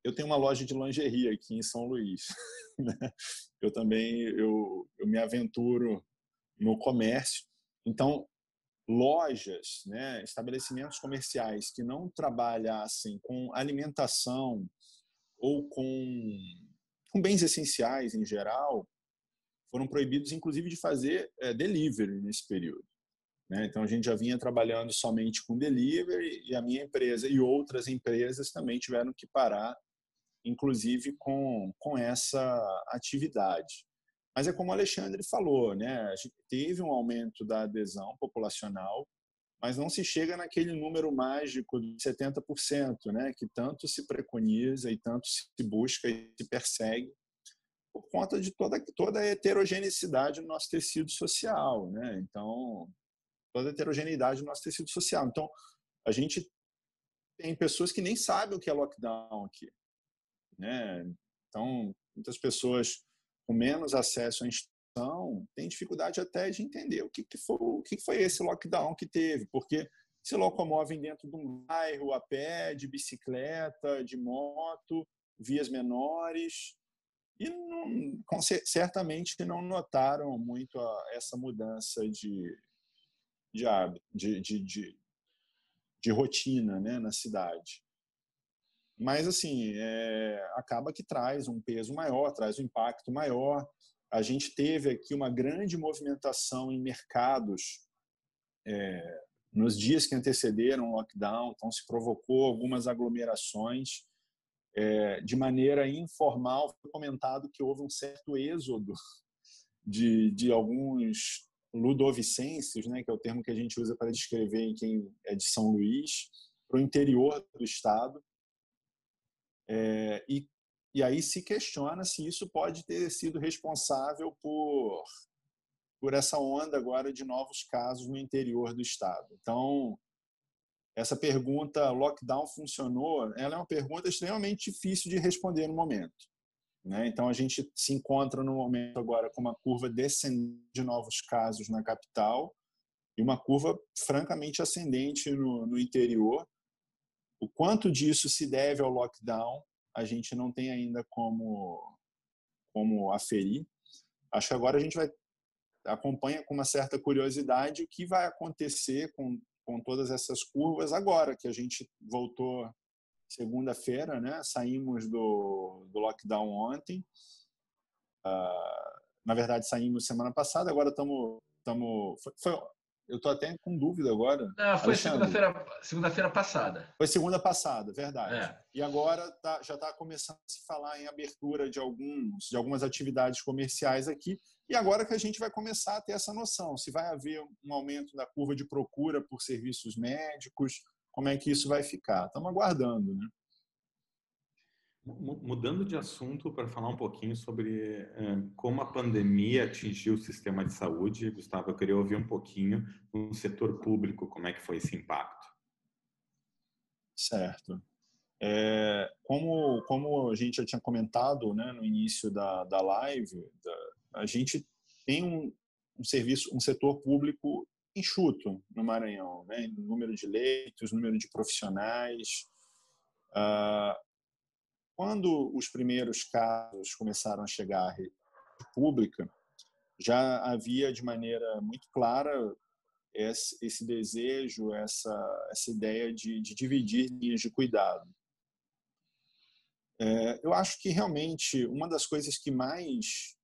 eu tenho uma loja de lingerie aqui em São Luís. Eu também eu me aventuro no comércio. Então, lojas, né, estabelecimentos comerciais que não trabalhassem com alimentação ou com bens essenciais em geral, foram proibidos, inclusive, de fazer delivery nesse período. Então, a gente já vinha trabalhando somente com delivery e a minha empresa e outras empresas também tiveram que parar, inclusive com essa atividade. Mas é como o Alexandre falou, né? A gente teve um aumento da adesão populacional, mas não se chega naquele número mágico de 70%, né? Que tanto se preconiza e tanto se busca e se persegue por conta de toda a heterogeneidade do nosso tecido social, né? Então, toda a heterogeneidade do nosso tecido social. Então, a gente tem pessoas que nem sabem o que é lockdown aqui, né? Então, muitas pessoas com menos acesso à instituição têm dificuldade até de entender o que foi esse lockdown que teve, porque se locomovem dentro de um bairro a pé, de bicicleta, de moto, vias menores, e certamente não notaram muito essa mudança de hábito, de rotina, né, na cidade. Mas, assim, acaba que traz um peso maior, traz um impacto maior. A gente teve aqui uma grande movimentação em mercados nos dias que antecederam o lockdown, então se provocou algumas aglomerações. De maneira informal, foi comentado que houve um certo êxodo de alguns ludovicenses, né, que é o termo que a gente usa para descrever quem é de São Luís, para o interior do estado. E aí se questiona se isso pode ter sido responsável por essa onda agora de novos casos no interior do estado. Então, essa pergunta, lockdown funcionou? Ela é uma pergunta extremamente difícil de responder no momento, né? Então, a gente se encontra no momento agora com uma curva descendente de novos casos na capital e uma curva francamente ascendente no interior. O quanto disso se deve ao lockdown, a gente não tem ainda como aferir. Acho que agora a gente acompanha com uma certa curiosidade o que vai acontecer com todas essas curvas agora, que a gente voltou segunda-feira, né? Saímos do lockdown ontem. Na verdade, saímos semana passada, agora estamos... Eu estou até com dúvida agora. Não, foi segunda-feira passada. Foi segunda passada, verdade. É. E agora já está começando a se falar em abertura de algumas atividades comerciais aqui. E agora que a gente vai começar a ter essa noção, se vai haver um aumento da curva de procura por serviços médicos, como é que isso vai ficar. Estamos aguardando, né? Mudando de assunto para falar um pouquinho sobre como a pandemia atingiu o sistema de saúde, Gustavo, eu queria ouvir um pouquinho no setor público, como é que foi esse impacto. Certo. Como a gente já tinha comentado, né, no início da live, a gente tem um setor público enxuto no Maranhão, né, número de leitos, número de profissionais. Quando os primeiros casos começaram a chegar à rede pública, já havia de maneira muito clara esse desejo, essa ideia de dividir linhas de cuidado. Eu acho que realmente uma das coisas que mais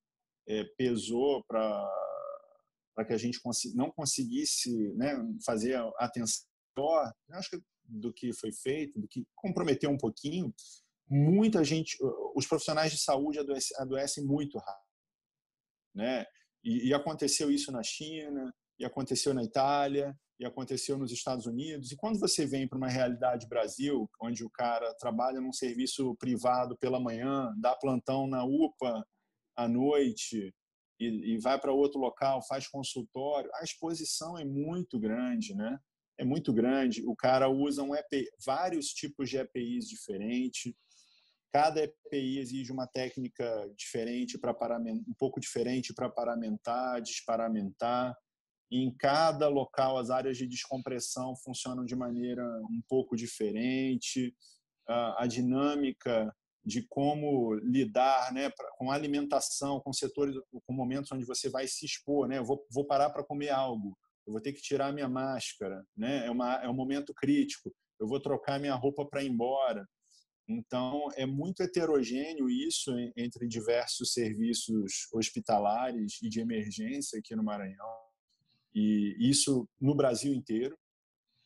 pesou para que a gente não conseguisse, né, fazer a atenção maior, acho que do que foi feito, do que comprometeu um pouquinho, muita gente, os profissionais de saúde adoecem muito rápido, né? E aconteceu isso na China, e aconteceu na Itália, e aconteceu nos Estados Unidos. E quando você vem para uma realidade Brasil, onde o cara trabalha num serviço privado pela manhã, dá plantão na UPA à noite e vai para outro local, faz consultório, a exposição é muito grande, né? É muito grande. O cara usa vários tipos de EPIs diferentes. Cada EPI exige uma técnica diferente um pouco diferente para paramentar, desparamentar. E em cada local, as áreas de descompressão funcionam de maneira um pouco diferente. A dinâmica de como lidar, né, com a alimentação, com setores, com momentos onde você vai se expor, né? Eu vou parar para comer algo, eu vou ter que tirar minha máscara, né? É um momento crítico. Eu vou trocar minha roupa para ir embora. Então, é muito heterogêneo isso entre diversos serviços hospitalares e de emergência aqui no Maranhão, e isso no Brasil inteiro.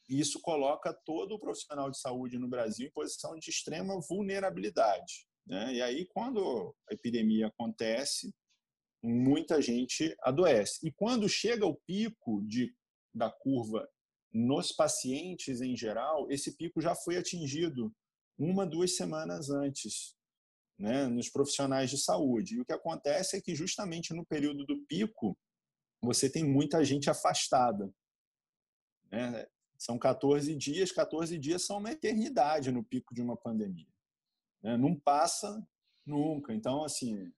E isso coloca todo o profissional de saúde no Brasil em posição de extrema vulnerabilidade, né? E aí, quando a epidemia acontece, muita gente adoece. E quando chega o pico da curva nos pacientes em geral, esse pico já foi atingido 1-2 semanas antes, né, nos profissionais de saúde. E o que acontece é que justamente no período do pico você tem muita gente afastada, né? São 14 dias são uma eternidade no pico de uma pandemia, né? Não passa nunca. Então, assim,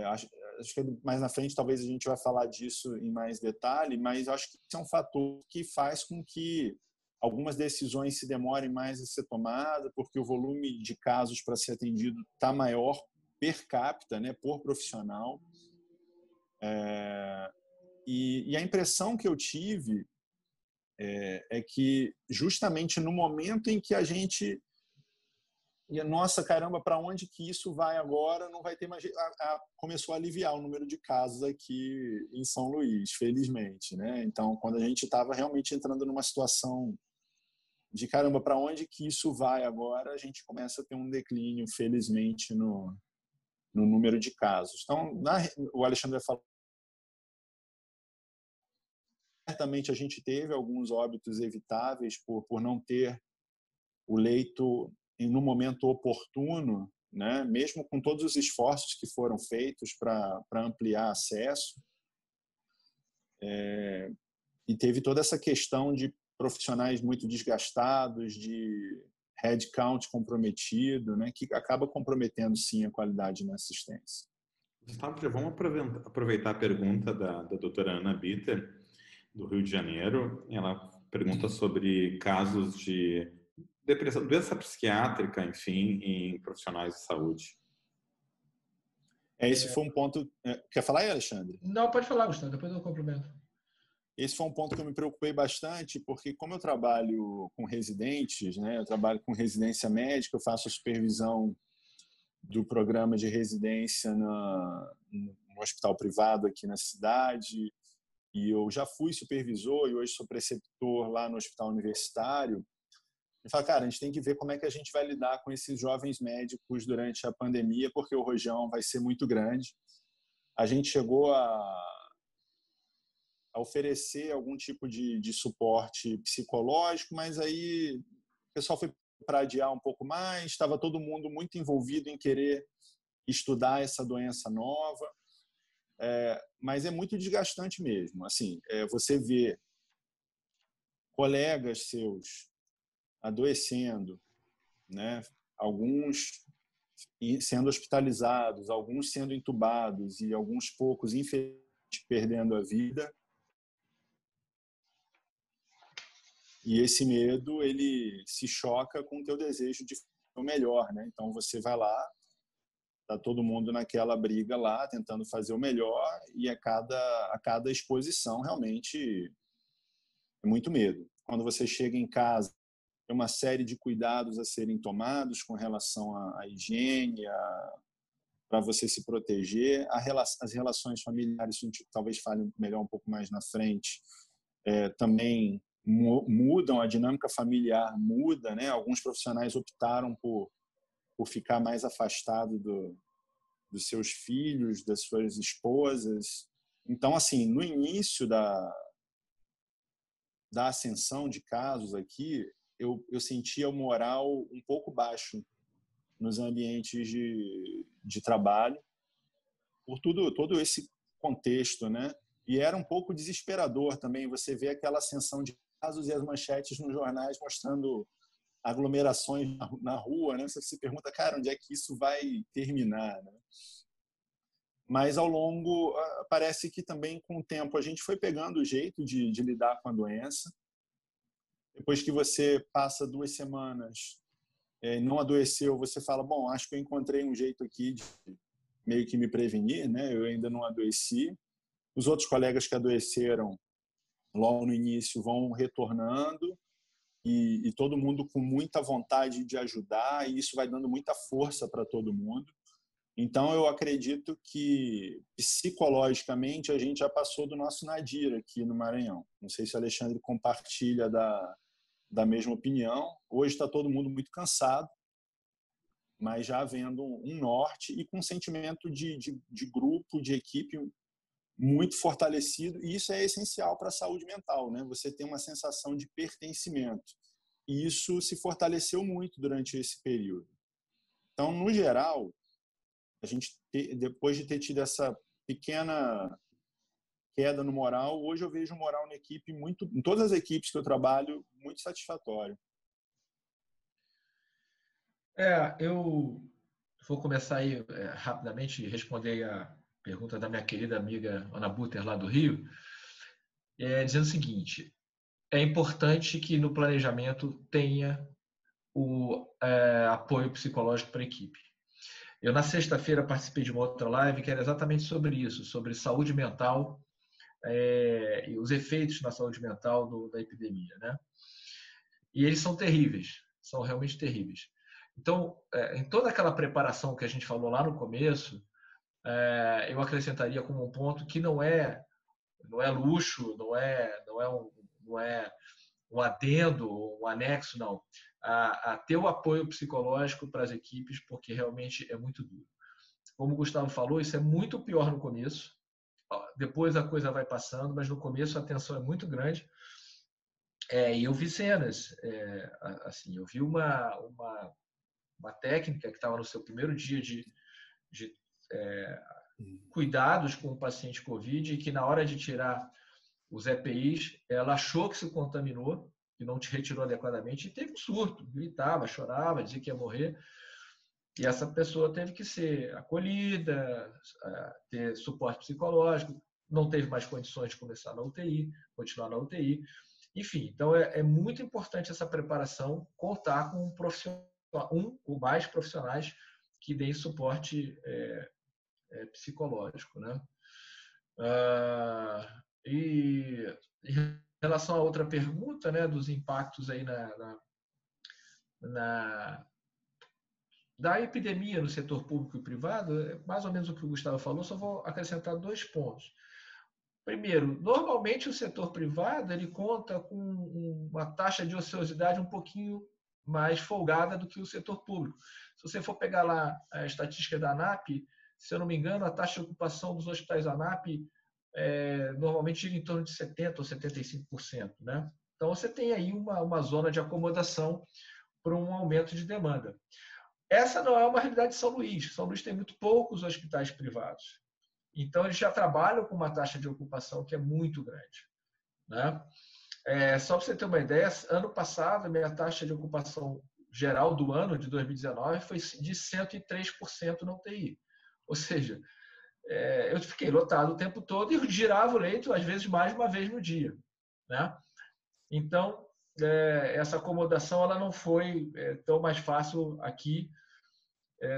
acho que mais na frente talvez a gente vai falar disso em mais detalhe, mas acho que isso é um fator que faz com que algumas decisões se demorem mais a ser tomadas, porque o volume de casos para ser atendido está maior per capita, né, por profissional. E a impressão que eu tive é que justamente no momento em que a gente E, nossa, caramba, para onde que isso vai agora? Não vai ter mais... Começou a aliviar o número de casos aqui em São Luís, felizmente, né? Então, quando a gente estava realmente entrando numa situação de, caramba, para onde que isso vai agora, a gente começa a ter um declínio, felizmente, no número de casos. Então, o Alexandre falou, certamente a gente teve alguns óbitos evitáveis por não ter o leito no momento oportuno, né? Mesmo com todos os esforços que foram feitos para ampliar acesso. E teve toda essa questão de profissionais muito desgastados, de headcount comprometido, né? Que acaba comprometendo, sim, a qualidade na assistência. Gustavo, já vamos aproveitar a pergunta da doutora Ana Bitter, do Rio de Janeiro. Ela pergunta sobre casos de depressão, doença psiquiátrica, enfim, em profissionais de saúde. Esse foi um ponto... Quer falar aí, Alexandre? Não, pode falar, Gustavo, depois eu complemento. Esse foi um ponto que eu me preocupei bastante, porque como eu trabalho com residentes, né, eu trabalho com residência médica, eu faço a supervisão do programa de residência no hospital privado aqui na cidade, e eu já fui supervisor e hoje sou preceptor lá no hospital universitário. Eu falo, cara, a gente tem que ver como é que a gente vai lidar com esses jovens médicos durante a pandemia, porque o rojão vai ser muito grande. A gente chegou a oferecer algum tipo de suporte psicológico, mas aí o pessoal foi para adiar um pouco mais, estava todo mundo muito envolvido em querer estudar essa doença nova, mas é muito desgastante mesmo. Assim, você vê colegas seus adoecendo, né? Alguns sendo hospitalizados, alguns sendo entubados e alguns poucos, infelizmente, perdendo a vida. E esse medo, ele se choca com o teu desejo de fazer o melhor, né? Então você vai lá, tá todo mundo naquela briga lá, tentando fazer o melhor, e a cada exposição realmente é muito medo. Quando você chega em casa, tem uma série de cuidados a serem tomados com relação à higiene, para você se proteger. As relações familiares, a gente talvez fale melhor um pouco mais na frente, também mudam, a dinâmica familiar muda, né? Alguns profissionais optaram por ficar mais afastado dos seus filhos, das suas esposas. Então, assim, no início da ascensão de casos aqui, eu sentia o moral um pouco baixo nos ambientes de trabalho, por todo esse contexto, né? E era um pouco desesperador também você ver aquela ascensão de casos e as manchetes nos jornais mostrando aglomerações na rua, né? Você se pergunta, cara, onde é que isso vai terminar, né? Mas ao longo, parece que também com o tempo a gente foi pegando o jeito de lidar com a doença. Depois que você passa 2 semanas e não adoeceu, você fala, bom, acho que eu encontrei um jeito aqui de meio que me prevenir, né? Eu ainda não adoeci. Os outros colegas que adoeceram logo no início vão retornando e todo mundo com muita vontade de ajudar, e isso vai dando muita força para todo mundo. Então, eu acredito que psicologicamente a gente já passou do nosso nadir aqui no Maranhão. Não sei se o Alexandre compartilha da mesma opinião. Hoje está todo mundo muito cansado, mas já havendo um norte e com um sentimento de grupo, de equipe muito fortalecido, e isso é essencial para a saúde mental, né? Você tem uma sensação de pertencimento, e isso se fortaleceu muito durante esse período. Então, no geral, a gente, depois de ter tido essa pequena queda no moral, hoje eu vejo o moral na equipe, em todas as equipes que eu trabalho, muito satisfatório. Eu vou começar aí rapidamente e responder a pergunta da minha querida amiga Ana Butter, lá do Rio, dizendo o seguinte: é importante que no planejamento tenha o apoio psicológico para a equipe. Eu, na sexta-feira, participei de uma outra live que era exatamente sobre isso, sobre saúde mental e os efeitos na saúde mental da epidemia, né? E eles são terríveis, são realmente terríveis. Então, em toda aquela preparação que a gente falou lá no começo, eu acrescentaria como um ponto que não é luxo, não é um adendo, um anexo, não. A ter o apoio psicológico para as equipes, porque realmente é muito duro. Como o Gustavo falou, isso é muito pior no começo. Depois a coisa vai passando, mas no começo a tensão é muito grande. E eu vi cenas, assim, eu vi uma técnica que estava no seu primeiro dia de cuidados com o paciente COVID e que na hora de tirar os EPIs, ela achou que se contaminou, que não te retirou adequadamente e teve um surto, gritava, chorava, dizia que ia morrer. E essa pessoa teve que ser acolhida, ter suporte psicológico, não teve mais condições de começar na UTI, continuar na UTI. Enfim, então é muito importante essa preparação, contar com um ou mais profissionais que deem suporte psicológico, né? E em relação à outra pergunta, né, dos impactos aí da epidemia no setor público e privado, é mais ou menos o que o Gustavo falou, só vou acrescentar 2 pontos. Primeiro, normalmente o setor privado ele conta com uma taxa de ociosidade um pouquinho mais folgada do que o setor público. Se você for pegar lá a estatística da ANAP, se eu não me engano, a taxa de ocupação dos hospitais ANAP normalmente gira em torno de 70% ou 75%. Né? Então, você tem aí uma zona de acomodação para um aumento de demanda. Essa não é uma realidade de São Luís. São Luís tem muito poucos hospitais privados. Então, eles já trabalham com uma taxa de ocupação que é muito grande. Né? Só para você ter uma ideia, ano passado, a minha taxa de ocupação geral do ano de 2019 foi de 103% na UTI. Ou seja, eu fiquei lotado o tempo todo e girava o leito, às vezes, mais de uma vez no dia. Né? Então, essa acomodação ela não foi tão mais fácil aqui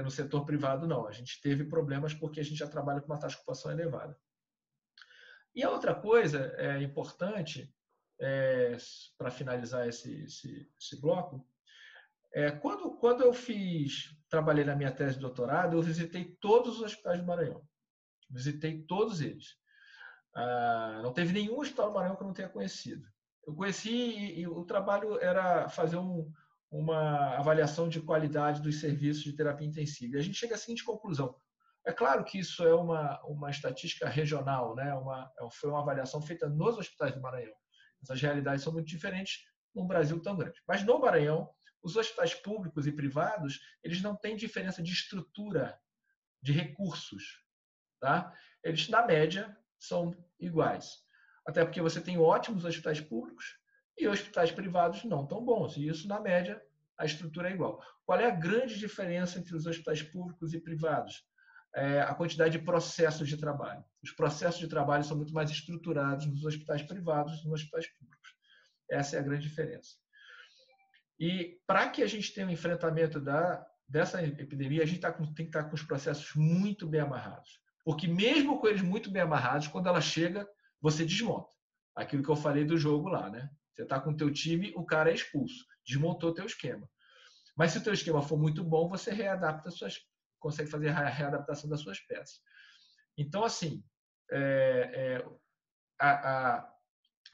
no setor privado, não. A gente teve problemas porque a gente já trabalha com uma taxa de ocupação elevada. E a outra coisa importante, para finalizar esse bloco, quando eu trabalhei na minha tese de doutorado, eu visitei todos os hospitais do Maranhão. Visitei todos eles. Não teve nenhum hospital do Maranhão que eu não tenha conhecido. Eu conheci e o trabalho era fazer uma avaliação de qualidade dos serviços de terapia intensiva. E a gente chega à seguinte conclusão. É claro que isso é uma estatística regional, né? Foi uma avaliação feita nos hospitais do Maranhão. Essas realidades são muito diferentes num Brasil tão grande. Mas no Maranhão, os hospitais públicos e privados, eles não têm diferença de estrutura, de recursos. Tá? Eles, na média, são iguais. Até porque você tem ótimos hospitais públicos e hospitais privados não tão bons. E isso, na média, a estrutura é igual. Qual é a grande diferença entre os hospitais públicos e privados? A quantidade de processos de trabalho. Os processos de trabalho são muito mais estruturados nos hospitais privados do que nos hospitais públicos. Essa é a grande diferença. E para que a gente tenha um enfrentamento dessa epidemia, a gente tem que estar com os processos muito bem amarrados. Porque mesmo com eles muito bem amarrados, quando ela chega, você desmonta. Aquilo que eu falei do jogo lá, né? Você está com o teu time, o cara é expulso. Desmontou o teu esquema. Mas se o teu esquema for muito bom, você consegue fazer a readaptação das suas peças. Então, assim, a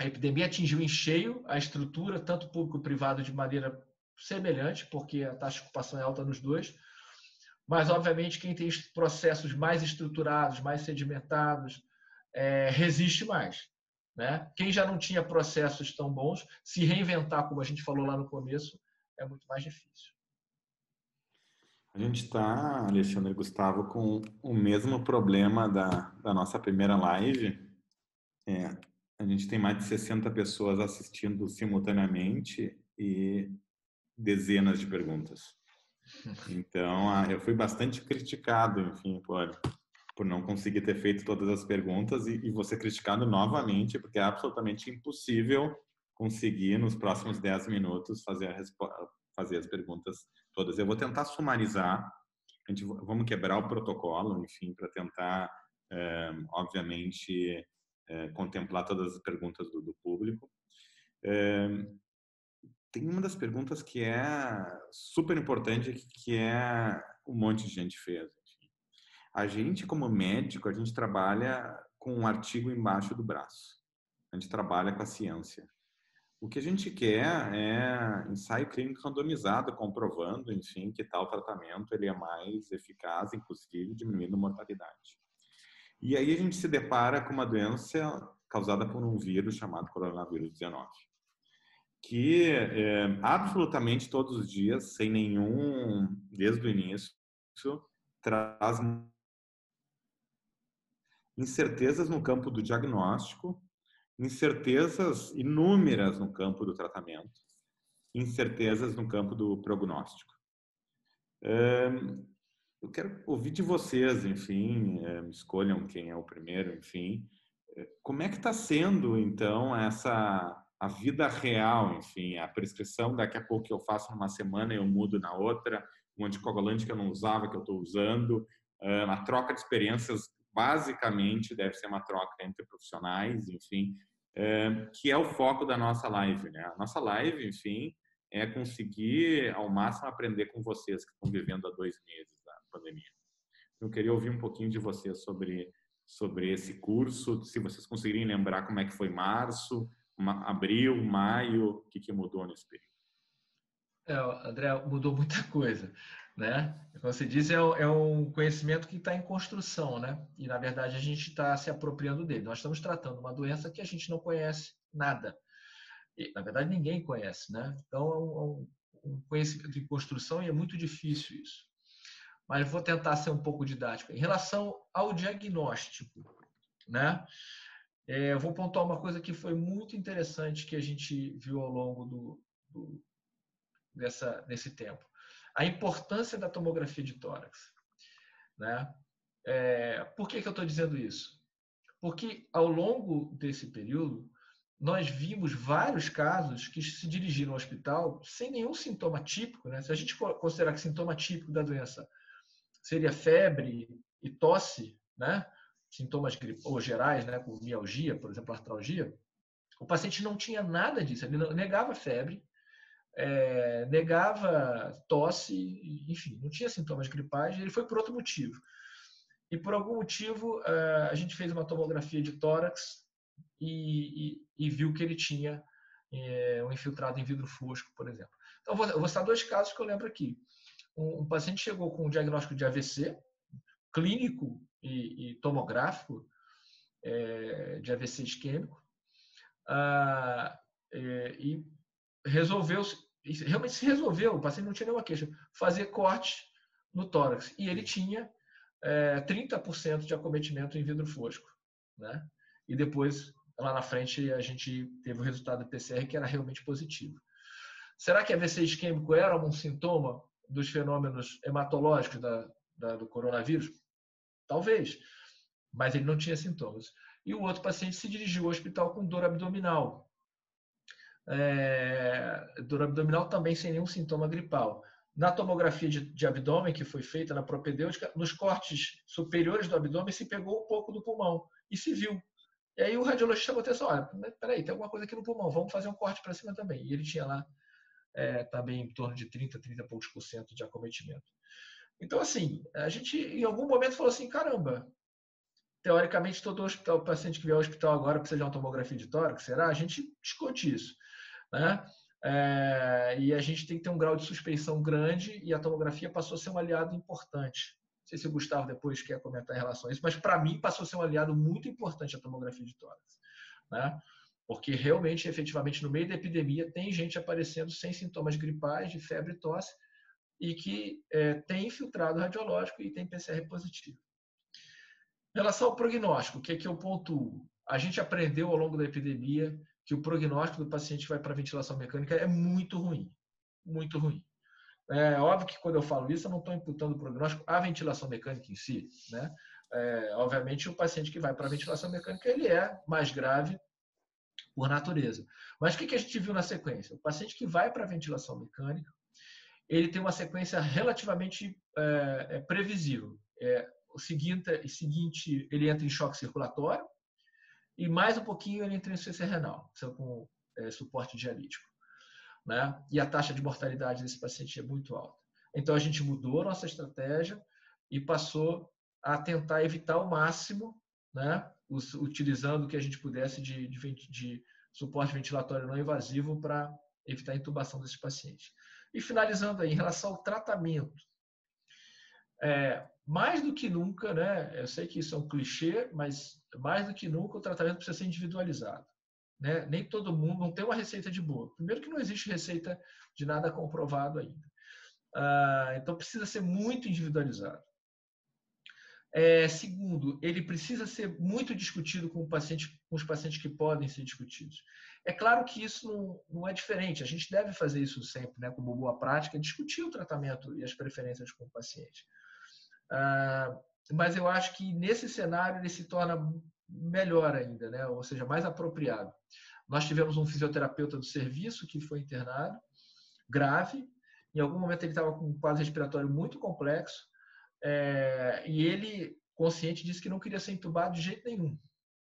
epidemia atingiu em cheio a estrutura, tanto público e privado, de maneira semelhante, porque a taxa de ocupação é alta nos dois. Mas, obviamente, quem tem processos mais estruturados, mais sedimentados, resiste mais. Né? Quem já não tinha processos tão bons, se reinventar, como a gente falou lá no começo, é muito mais difícil. A gente está, Alexandre e Gustavo, com o mesmo problema da nossa primeira live. A gente tem mais de 60 pessoas assistindo simultaneamente e dezenas de perguntas. Então, eu fui bastante criticado, enfim, por não conseguir ter feito todas as perguntas e você criticado novamente, porque é absolutamente impossível conseguir, nos próximos 10 minutos, fazer as perguntas todas. Eu vou tentar sumarizar, vamos quebrar o protocolo, enfim, para tentar, obviamente, contemplar todas as perguntas do público. tem uma das perguntas que é super importante, que é um monte de gente fez. A gente, como médico, a gente trabalha com um artigo embaixo do braço. A gente trabalha com a ciência. O que a gente quer é ensaio clínico randomizado, comprovando, enfim, que tal tratamento ele é mais eficaz, inclusive diminuindo a mortalidade. E aí a gente se depara com uma doença causada por um vírus chamado coronavírus 19, que absolutamente todos os dias, sem nenhum, desde o início, traz incertezas no campo do diagnóstico, incertezas inúmeras no campo do tratamento, incertezas no campo do prognóstico. Eu quero ouvir de vocês, enfim, escolham quem é o primeiro, enfim. Como é que está sendo, então, a vida real, enfim, a prescrição, daqui a pouco que eu faço numa semana eu mudo na outra, um anticoagulante que eu não usava, que eu estou usando, a troca de experiências, basicamente, deve ser uma troca entre profissionais, enfim, que é o foco da nossa live, né? A nossa live, enfim, é conseguir, ao máximo, aprender com vocês que estão vivendo há 2 meses da pandemia. Eu queria ouvir um pouquinho de vocês sobre esse curso, se vocês conseguirem lembrar como é que foi março, abril, maio, o que mudou nesse período. André, mudou muita coisa, né? Como você diz, é um conhecimento que está em construção, né? E, na verdade, a gente está se apropriando dele. Nós estamos tratando uma doença que a gente não conhece nada. E, na verdade, ninguém conhece, né? Então, é um conhecimento em construção e é muito difícil isso. Mas vou tentar ser um pouco didático. Em relação ao diagnóstico, né? Eu vou pontuar uma coisa que foi muito interessante que a gente viu ao longo desse tempo. A importância da tomografia de tórax, né? Por que eu estou dizendo isso? Porque ao longo desse período, nós vimos vários casos que se dirigiram ao hospital sem nenhum sintoma típico, né? Se a gente considerar que sintoma típico da doença seria febre e tosse, né? Sintomas ou gerais, né? Como mialgia, por exemplo, artralgia, o paciente não tinha nada disso. Ele negava febre, negava tosse, enfim, não tinha sintomas gripais. Ele foi por outro motivo. E por algum motivo a gente fez uma tomografia de tórax e viu que ele tinha um infiltrado em vidro fosco, por exemplo. Então, eu vou citar 2 casos que eu lembro aqui. Um paciente chegou com um diagnóstico de AVC, clínico e tomográfico, de AVC isquêmico, e realmente se resolveu, o paciente não tinha nenhuma queixa, fazer corte no tórax. E ele tinha 30% de acometimento em vidro fosco, né? E depois, lá na frente, a gente teve o resultado do PCR que era realmente positivo. Será que AVC isquêmico era um sintoma dos fenômenos hematológicos do coronavírus? Talvez, mas ele não tinha sintomas. E o outro paciente se dirigiu ao hospital com dor abdominal. Dor abdominal também sem nenhum sintoma gripal. Na tomografia de abdômen que foi feita na propedêutica, nos cortes superiores do abdômen se pegou um pouco do pulmão e se viu. E aí o radiologista chamou a atenção, olha, peraí, tem alguma coisa aqui no pulmão, vamos fazer um corte para cima também. E ele tinha lá também em torno de 30 e poucos % de acometimento. Então, assim, a gente em algum momento falou assim, caramba, teoricamente todo o paciente que vier ao hospital agora precisa de uma tomografia de tórax, será? A gente discute isso, né? E a gente tem que ter um grau de suspeição grande e a tomografia passou a ser um aliado importante. Não sei se o Gustavo depois quer comentar em relação a isso, mas para mim passou a ser um aliado muito importante a tomografia de tórax, né? Porque realmente, efetivamente, no meio da epidemia tem gente aparecendo sem sintomas gripais, de febre e tosse, e que tem infiltrado radiológico e tem PCR positivo. Em relação ao prognóstico, o que é que eu pontuo? A gente aprendeu ao longo da epidemia que o prognóstico do paciente que vai para a ventilação mecânica é muito ruim. Muito ruim. É óbvio que quando eu falo isso, eu não estou imputando o prognóstico à ventilação mecânica em si, né? Obviamente, o paciente que vai para a ventilação mecânica, ele é mais grave por natureza. Mas o que a gente viu na sequência? O paciente que vai para a ventilação mecânica, ele tem uma sequência relativamente previsível. O seguinte, ele entra em choque circulatório e mais um pouquinho ele entra em insuficiência renal, com suporte dialítico. né? E a taxa de mortalidade desse paciente é muito alta. Então, a gente mudou a nossa estratégia e passou a tentar evitar ao máximo, né, utilizando o que a gente pudesse de suporte ventilatório não invasivo para evitar a intubação desses pacientes. E finalizando aí, em relação ao tratamento, mais do que nunca, né, eu sei que isso é um clichê, mas mais do que nunca o tratamento precisa ser individualizado. Né? Nem todo mundo, não tem uma receita de bolo. Primeiro que não existe receita de nada comprovado ainda. Então precisa ser muito individualizado. Segundo, ele precisa ser muito discutido com os pacientes que podem ser discutidos. É claro que isso não é diferente, a gente deve fazer isso sempre, né, como boa prática, discutir o tratamento e as preferências com o paciente. Mas eu acho que nesse cenário ele se torna melhor ainda, né, ou seja, mais apropriado. Nós tivemos um fisioterapeuta do serviço que foi internado, grave, em algum momento ele estava com um quadro respiratório muito complexo, e ele, consciente, disse que não queria ser entubado de jeito nenhum,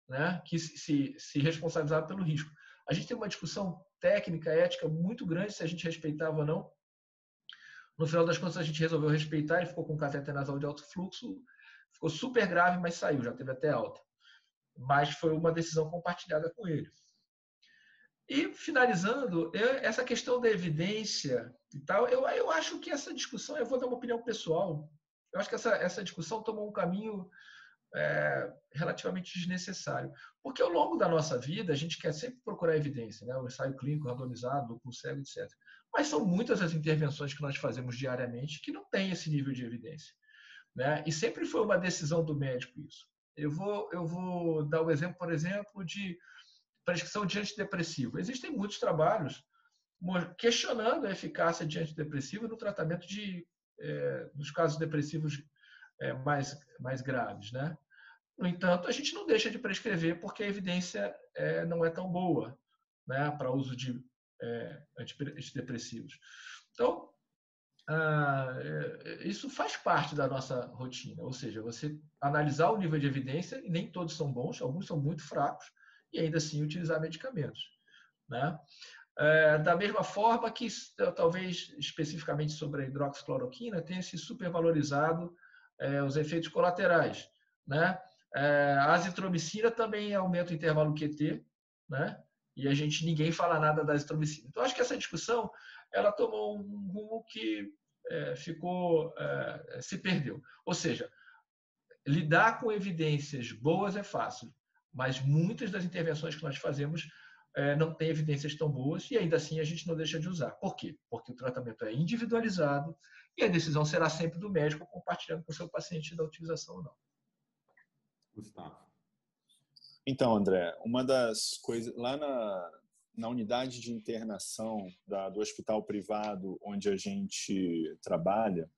né? Que se responsabilizava pelo risco. A gente tem uma discussão técnica, ética muito grande se a gente respeitava ou não. No final das contas, a gente resolveu respeitar, ele ficou com catéter nasal de alto fluxo, ficou super grave, mas saiu, já teve até alta. Mas foi uma decisão compartilhada com ele. E, finalizando, essa questão da evidência e tal, eu acho que essa discussão, eu vou dar uma opinião pessoal, eu acho que essa discussão tomou um caminho relativamente desnecessário. Porque ao longo da nossa vida, a gente quer sempre procurar evidência, né? O ensaio clínico randomizado, duplo cego, etc. Mas são muitas as intervenções que nós fazemos diariamente que não têm esse nível de evidência, né? E sempre foi uma decisão do médico isso. Eu vou dar o exemplo, por exemplo, de prescrição de antidepressivo. Existem muitos trabalhos questionando a eficácia de antidepressivo no tratamento dos casos depressivos mais graves, né? No entanto, a gente não deixa de prescrever porque a evidência não é tão boa, né, para o uso de antidepressivos. Então, isso faz parte da nossa rotina, ou seja, você analisar o nível de evidência, e nem todos são bons, alguns são muito fracos, e ainda assim utilizar medicamentos, né? Da mesma forma que, talvez especificamente sobre a hidroxicloroquina, tenha se supervalorizado os efeitos colaterais, né? A azitromicina também aumenta o intervalo QT, né? E ninguém fala nada da azitromicina. Então, acho que essa discussão ela tomou um rumo que se perdeu. Ou seja, lidar com evidências boas é fácil, mas muitas das intervenções que nós fazemos não têm evidências tão boas e ainda assim a gente não deixa de usar. Por quê? Porque o tratamento é individualizado e a decisão será sempre do médico compartilhando com o seu paciente da utilização ou não. Gustavo. Então, André, uma das coisas lá na unidade de internação do hospital privado onde a gente trabalha,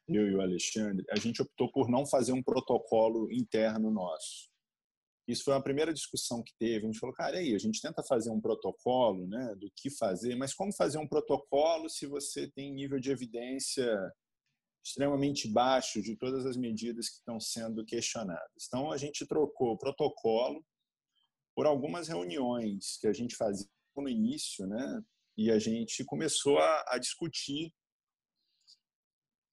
eu e o Alexandre, a gente optou por não fazer um protocolo interno nosso. Isso foi a primeira discussão que teve. A gente falou, cara, aí, a gente tenta fazer um protocolo, né, do que fazer, mas como fazer um protocolo se você tem nível de evidência extremamente baixo de todas as medidas que estão sendo questionadas? Então, a gente trocou o protocolo por algumas reuniões que a gente fazia no início, né, e a gente começou a discutir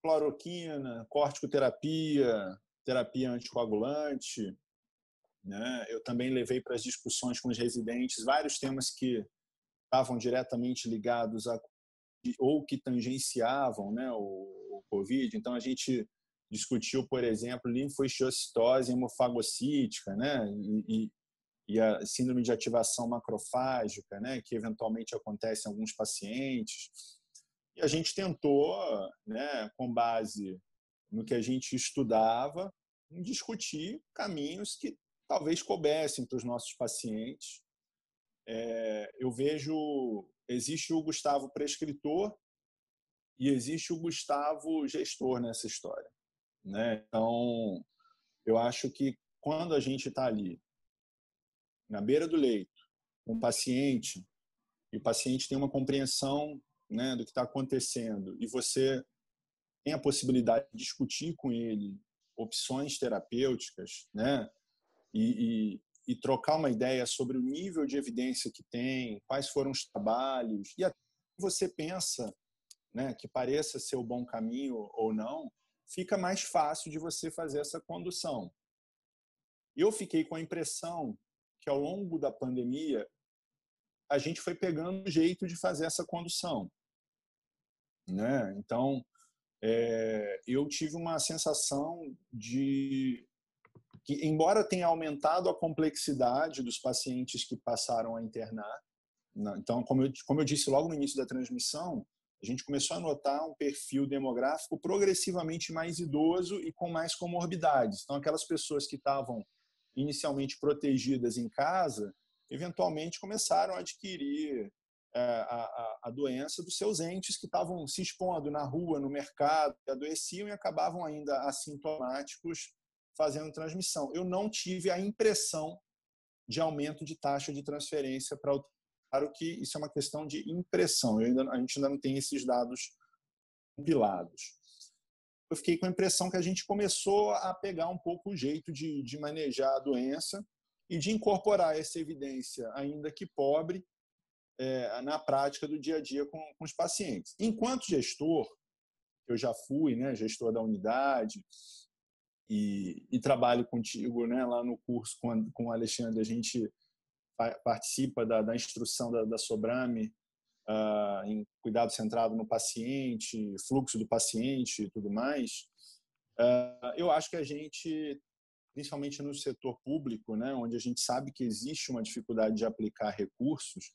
cloroquina, corticoterapia, terapia anticoagulante, né? Eu também levei para as discussões com os residentes vários temas que estavam diretamente ligados ou que tangenciavam, né, o COVID. Então, a gente discutiu, por exemplo, linfohistiocytose hemofagocítica, né, e a síndrome de ativação macrofágica, né, que eventualmente acontece em alguns pacientes. E a gente tentou, né, com base no que a gente estudava, discutir caminhos que talvez coubessem para os nossos pacientes. Eu vejo, existe o Gustavo prescritor e existe o Gustavo gestor nessa história, né? Então, eu acho que quando a gente está ali, na beira do leito, com o paciente, e o paciente tem uma compreensão, né, do que está acontecendo, e você tem a possibilidade de discutir com ele opções terapêuticas, né, e trocar uma ideia sobre o nível de evidência que tem, quais foram os trabalhos, e até você pensa, né, que pareça ser o bom caminho ou não, fica mais fácil de você fazer essa condução. Eu fiquei com a impressão que, ao longo da pandemia, a gente foi pegando um jeito de fazer essa condução, né? Então, eu tive uma sensação de que, embora tenha aumentado a complexidade dos pacientes que passaram a internar, então, como eu disse logo no início da transmissão, a gente começou a notar um perfil demográfico progressivamente mais idoso e com mais comorbidades. Então, aquelas pessoas que estavam inicialmente protegidas em casa, eventualmente começaram a adquirir a doença dos seus entes que estavam se expondo na rua, no mercado, adoeciam e acabavam ainda assintomáticos fazendo transmissão. Eu não tive a impressão de aumento de taxa de transferência para o... Claro que isso é uma questão de impressão, a gente ainda não tem esses dados compilados. Eu fiquei com a impressão que a gente começou a pegar um pouco o jeito de manejar a doença e de incorporar essa evidência, ainda que pobre, na prática do dia a dia com os pacientes. Enquanto gestor, eu já fui, né, gestor da unidade e trabalho contigo, né, lá no curso com o Alexandre, a gente participa da instrução da Sobrame em cuidado centrado no paciente, fluxo do paciente e tudo mais. Eu acho que a gente, principalmente no setor público, né, onde a gente sabe que existe uma dificuldade de aplicar recursos,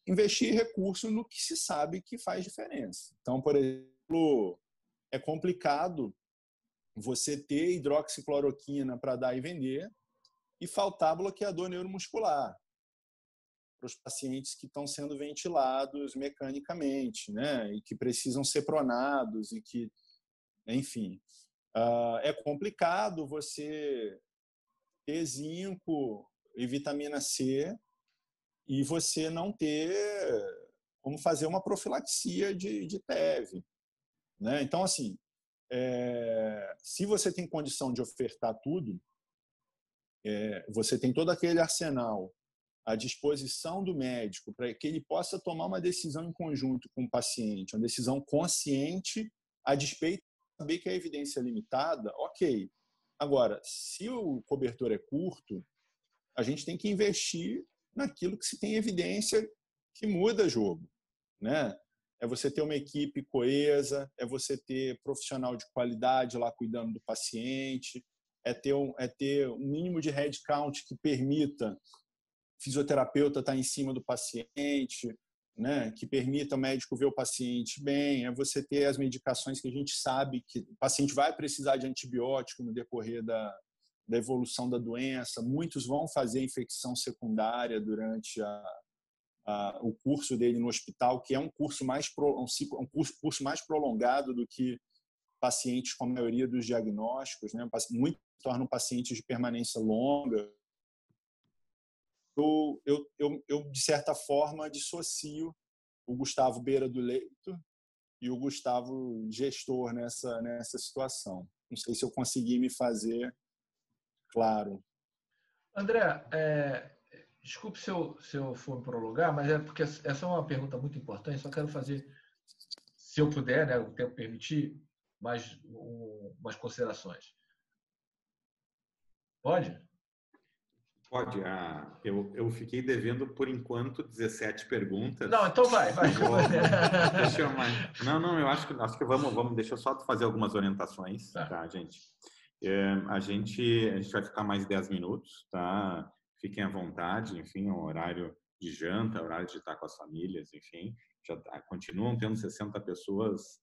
investir recurso no que se sabe que faz diferença. Então, por exemplo, é complicado você ter hidroxicloroquina para dar e vender e faltar bloqueador neuromuscular para os pacientes que estão sendo ventilados mecanicamente, né, e que precisam ser pronados e que, enfim, é complicado você ter zinco e vitamina C e você não ter como fazer uma profilaxia de TEV, né? Então, assim, se você tem condição de ofertar tudo, você tem todo aquele arsenal à disposição do médico para que ele possa tomar uma decisão em conjunto com o paciente, uma decisão consciente, a despeito de saber que a evidência é limitada, ok. Agora, se o cobertor é curto, a gente tem que investir naquilo que se tem evidência que muda jogo, né? É você ter uma equipe coesa, é você ter profissional de qualidade lá cuidando do paciente, é ter um mínimo de headcount que permita fisioterapeuta estar em cima do paciente, né, que permita o médico ver o paciente bem, é você ter as medicações que a gente sabe que o paciente vai precisar de antibiótico no decorrer da evolução da doença, muitos vão fazer infecção secundária durante o curso dele no hospital, que é um curso mais prolongado do que pacientes com a maioria dos diagnósticos, né, muitos tornam pacientes de permanência longa. Eu, de certa forma, dissocio o Gustavo beira do leito e o Gustavo gestor nessa situação. Não sei se eu consegui me fazer claro. André, desculpe se eu for me prolongar, mas é porque essa é uma pergunta muito importante, só quero fazer, se eu puder, né, o tempo permitir, mais umas considerações. Pode? Pode. Eu fiquei devendo, por enquanto, 17 perguntas. Não, então vai. Deixa eu Não, eu acho que vamos. Deixa eu só fazer algumas orientações, tá, gente? A gente vai ficar mais 10 minutos, tá? Fiquem à vontade, enfim, é um horário de janta, horário de estar com as famílias, enfim. Já continuam tendo 60 pessoas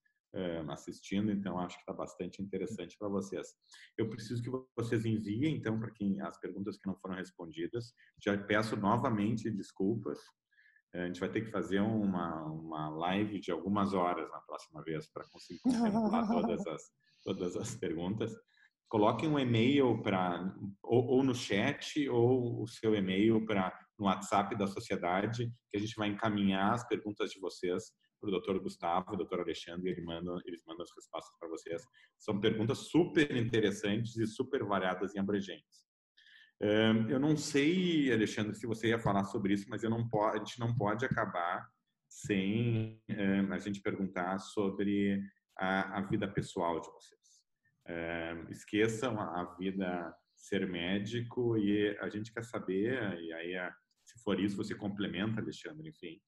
assistindo, então acho que está bastante interessante para vocês. Eu preciso que vocês enviem, então, para quem as perguntas que não foram respondidas. Já peço novamente desculpas. A gente vai ter que fazer uma live de algumas horas na próxima vez para conseguir contemplar todas as perguntas. Coloquem um e-mail ou no chat ou o seu e-mail no WhatsApp da sociedade, que a gente vai encaminhar as perguntas de vocês para o Dr. Gustavo, o Dr. Alexandre, eles mandam as respostas para vocês. São perguntas super interessantes e super variadas e abrangentes. Eu não sei, Alexandre, se você ia falar sobre isso, mas a gente não pode acabar sem a gente perguntar sobre a vida pessoal de vocês. Esqueçam a vida ser médico e a gente quer saber, e aí, se for isso, você complementa, Alexandre, enfim,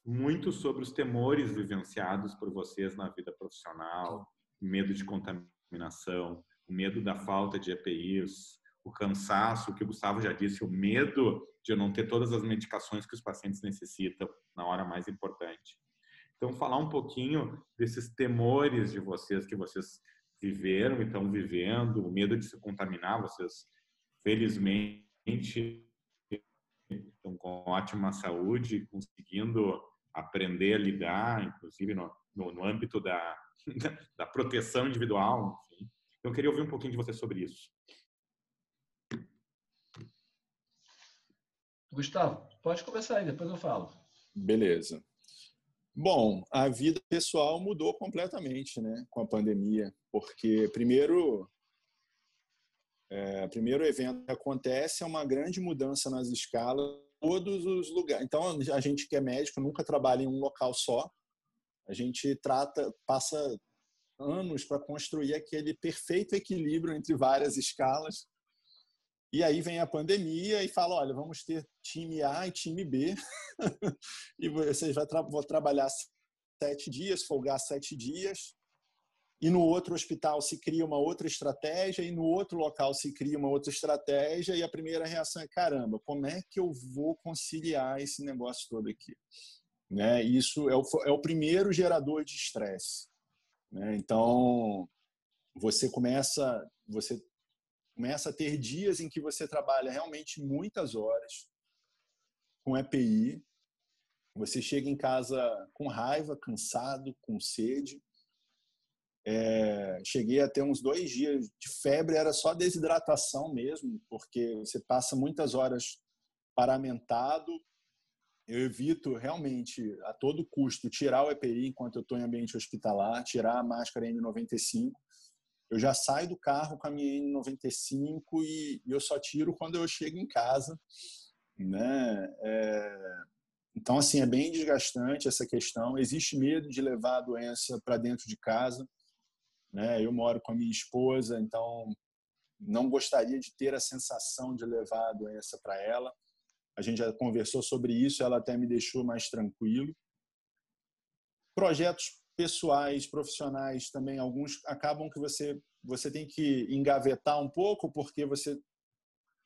muito sobre os temores vivenciados por vocês na vida profissional, o medo de contaminação, o medo da falta de EPIs, o cansaço, o que o Gustavo já disse, o medo de eu não ter todas as medicações que os pacientes necessitam na hora mais importante. Então, falar um pouquinho desses temores de vocês, que vocês viveram e estão vivendo, o medo de se contaminar, vocês, felizmente, estão com ótima saúde, conseguindo aprender a lidar, inclusive no âmbito da proteção individual, enfim. Eu queria ouvir um pouquinho de você sobre isso. Gustavo, pode começar aí, depois eu falo. Beleza. Bom, a vida pessoal mudou completamente, né, com a pandemia, porque primeiro evento que acontece é uma grande mudança nas escalas, todos os lugares. Então, a gente que é médico nunca trabalha em um local só. A gente passa anos para construir aquele perfeito equilíbrio entre várias escalas. E aí vem a pandemia e fala, olha, vamos ter time A e time B e vocês vão trabalhar 7 dias, folgar 7 dias, e no outro hospital se cria uma outra estratégia e no outro local se cria uma outra estratégia, e a primeira reação é, caramba, como é que eu vou conciliar esse negócio todo aqui? Né? Isso é o primeiro gerador de estresse. Né? Então, você começa a ter dias em que você trabalha realmente muitas horas com EPI, você chega em casa com raiva, cansado, com sede. Cheguei a ter uns 2 dias de febre, era só desidratação mesmo, porque você passa muitas horas paramentado. Eu evito realmente, a todo custo, tirar o EPI enquanto eu estou em ambiente hospitalar, tirar a máscara N95. Eu já saio do carro com a minha N95 e eu só tiro quando eu chego em casa, né? Então, assim, é bem desgastante essa questão. Existe medo de levar a doença para dentro de casa, né? Eu moro com a minha esposa, então não gostaria de ter a sensação de levar a doença para ela. A gente já conversou sobre isso, ela até me deixou mais tranquilo. Projetos pessoais, profissionais também, alguns acabam que você tem que engavetar um pouco, porque você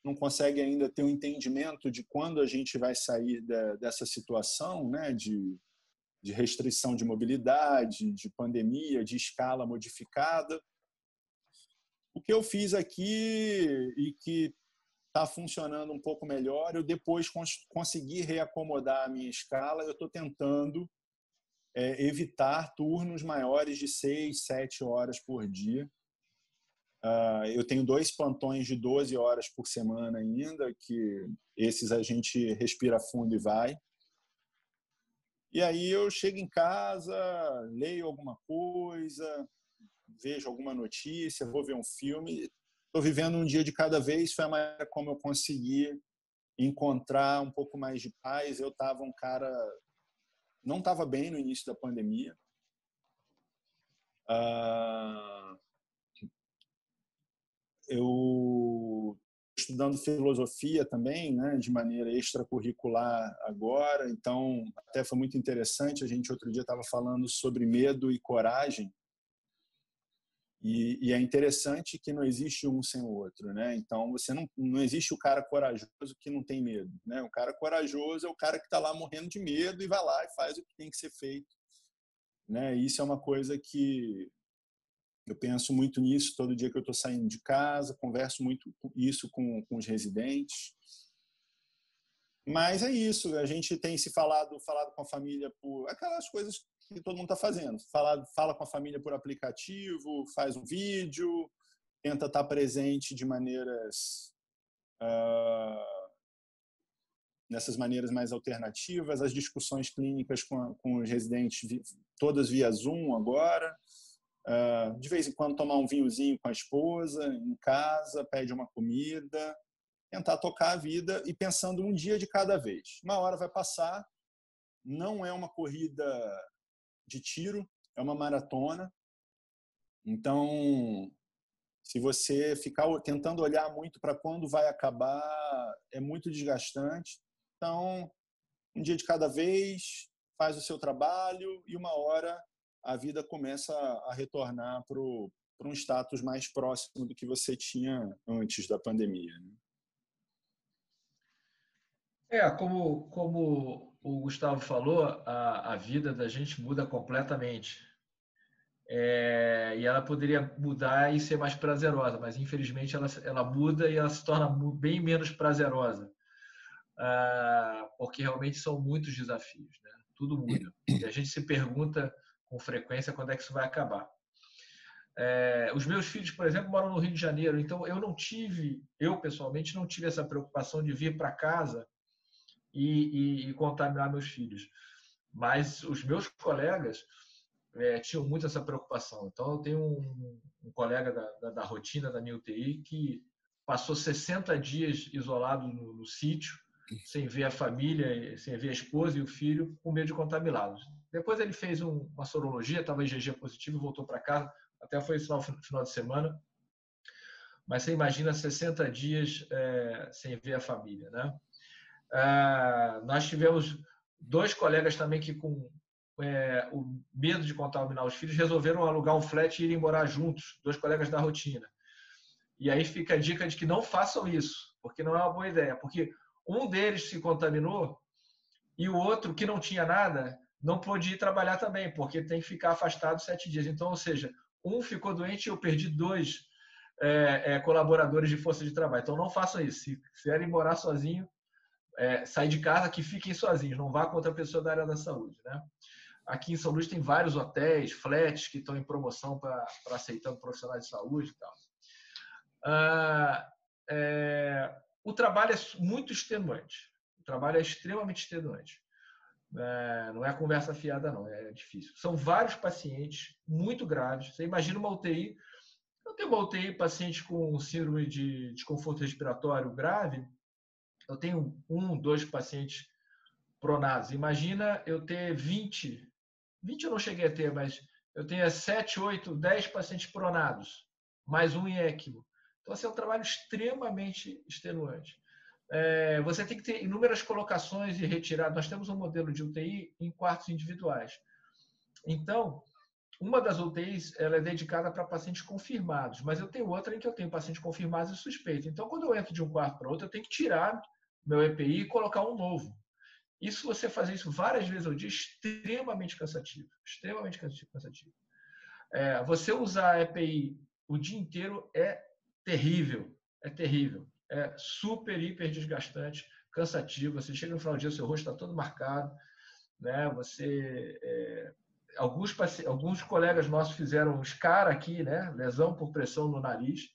não consegue ainda ter um entendimento de quando a gente vai sair dessa situação, né, de restrição de mobilidade, de pandemia, de escala modificada. O que eu fiz aqui e que está funcionando um pouco melhor, eu depois consegui reacomodar a minha escala, eu estou tentando evitar turnos maiores de 6, 7 horas por dia. Eu tenho 2 plantões de 12 horas por semana ainda, que esses a gente respira fundo e vai. E aí eu chego em casa, leio alguma coisa, vejo alguma notícia, vou ver um filme. Estou vivendo um dia de cada vez, foi a maneira como eu consegui encontrar um pouco mais de paz. Eu estava um cara... Não estava bem no início da pandemia. Eu estudando filosofia também, né, de maneira extracurricular agora, então até foi muito interessante. A gente outro dia estava falando sobre medo e coragem, e é interessante que não existe um sem o outro, né? Então você não existe o cara corajoso que não tem medo, né? O cara corajoso é o cara que está lá morrendo de medo e vai lá e faz o que tem que ser feito, né? E isso é uma coisa que eu penso muito nisso todo dia que eu estou saindo de casa, converso muito isso com os residentes. Mas é isso, a gente tem se falado com a família por aquelas coisas que todo mundo está fazendo. Fala com a família por aplicativo, faz um vídeo, tenta estar presente de maneiras... nessas maneiras mais alternativas, as discussões clínicas com os residentes, todas via Zoom agora. De vez em quando tomar um vinhozinho com a esposa, em casa, pede uma comida, tentar tocar a vida e pensando um dia de cada vez. Uma hora vai passar não é uma corrida de tiro, é uma maratona. Então, se você ficar tentando olhar muito para quando vai acabar, é muito desgastante. Então, um dia de cada vez, faz o seu trabalho e uma hora a vida começa a retornar para um status mais próximo do que você tinha antes da pandemia. Como o Gustavo falou, a vida da gente muda completamente. E ela poderia mudar e ser mais prazerosa, mas infelizmente ela muda e ela se torna bem menos prazerosa, porque realmente são muitos desafios, né? Tudo muda. E a gente se pergunta com frequência quando é que isso vai acabar. Os meus filhos, por exemplo, moram no Rio de Janeiro, então eu pessoalmente não tive essa preocupação de vir para casa e contaminar meus filhos. Mas os meus colegas tinham muito essa preocupação. Então, eu tenho um colega da rotina da minha UTI que passou 60 dias isolado no sítio, sem ver a família, sem ver a esposa e o filho, com medo de contaminá-los. Depois ele fez uma sorologia, estava IgG positivo, voltou para casa, até foi no final de semana. Mas você imagina 60 dias sem ver a família, né? Nós tivemos 2 colegas também que, com o medo de contaminar os filhos, resolveram alugar um flat e irem morar juntos, 2 colegas da rotina. E aí fica a dica de que não façam isso, porque não é uma boa ideia, porque um deles se contaminou e o outro, que não tinha nada, não pôde ir trabalhar também, porque tem que ficar afastado 7 dias. Então, ou seja, um ficou doente e eu perdi 2 colaboradores de força de trabalho. Então, não façam isso. Se quiserem morar sozinho, sair de casa, que fiquem sozinhos, não vá com outra pessoa da área da saúde, né? Aqui em São Luís tem vários hotéis, flats que estão em promoção para aceitando profissionais de saúde e tal. O trabalho é muito extenuante. O trabalho é extremamente extenuante. Não é conversa fiada, não. É difícil. São vários pacientes muito graves. Você imagina uma UTI. Eu tenho uma UTI, paciente com síndrome de desconforto respiratório grave. Eu tenho 2 pacientes pronados. Imagina eu ter 20 eu não cheguei a ter, mas eu tenho 7, 8, 10 pacientes pronados, mais um em ECMO. Então, assim, é um trabalho extremamente extenuante. Você tem que ter inúmeras colocações e retiradas. Nós temos um modelo de UTI em quartos individuais. Então, uma das UTIs ela é dedicada para pacientes confirmados, mas eu tenho outra em que eu tenho pacientes confirmados e suspeitos. Então, quando eu entro de um quarto para outro, eu tenho que tirar meu EPI e colocar um novo. Isso, você fazer isso várias vezes ao dia, é extremamente cansativo. Extremamente cansativo. Você usar a EPI o dia inteiro é terrível. É terrível. É super, hiper desgastante, cansativo. Você chega no final do dia, seu rosto está todo marcado, né? Alguns colegas nossos fizeram SCAR aqui, né? Lesão por pressão no nariz,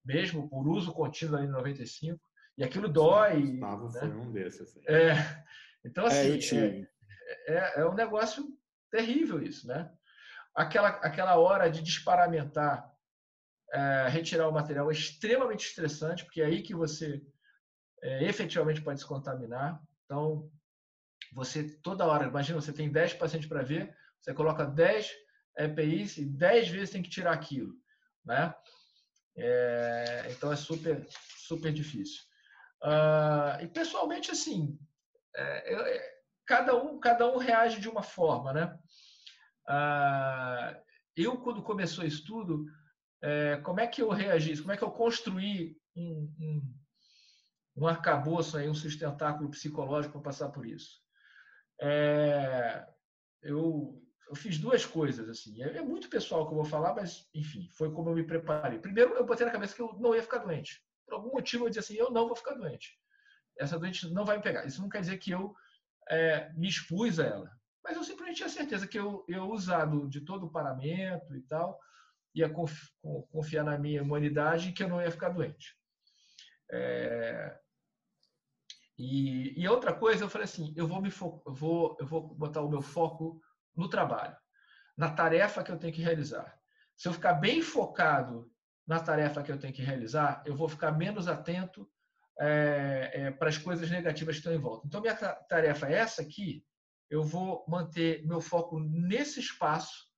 mesmo por uso contínuo ali no 95. E aquilo dói. Gustavo, né? Foi um desses. Então, assim, é um negócio terrível isso, né? Aquela hora de desparamentar, retirar o material é extremamente estressante, porque é aí que você efetivamente pode se contaminar. Então, você toda hora, imagina, você tem 10 pacientes para ver, você coloca 10 EPIs e 10 vezes tem que tirar aquilo, né? Então, é super, super difícil. E pessoalmente, assim, cada um reage de uma forma, né? Eu, quando começou isso tudo, como é que eu reagi? Como é que eu construí um arcabouço, aí, um sustentáculo psicológico para passar por isso? Eu fiz 2 coisas, assim. É muito pessoal que eu vou falar, mas, enfim, foi como eu me preparei. Primeiro, eu botei na cabeça que eu não ia ficar doente. Por algum motivo, eu disse assim, eu não vou ficar doente. Essa doente não vai me pegar. Isso não quer dizer que eu me expus a ela. Mas eu simplesmente tinha certeza que eu usado de todo o paramento e tal, ia confiar na minha humanidade e que eu não ia ficar doente. E outra coisa, eu falei assim, eu vou botar o meu foco no trabalho, na tarefa que eu tenho que realizar. Se eu ficar bem focado na tarefa que eu tenho que realizar, eu vou ficar menos atento para as coisas negativas que estão em volta. Então, minha tarefa é essa aqui, eu vou manter meu foco nesse espaço,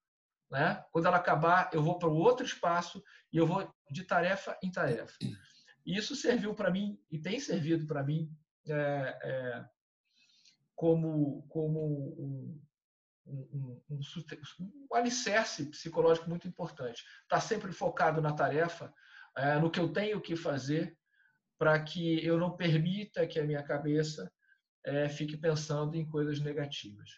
né? Quando ela acabar, eu vou para o outro espaço e eu vou de tarefa em tarefa. E isso serviu para mim, e tem servido para mim, como um alicerce psicológico muito importante. Estar sempre focado na tarefa, no que eu tenho que fazer, para que eu não permita que a minha cabeça fique pensando em coisas negativas.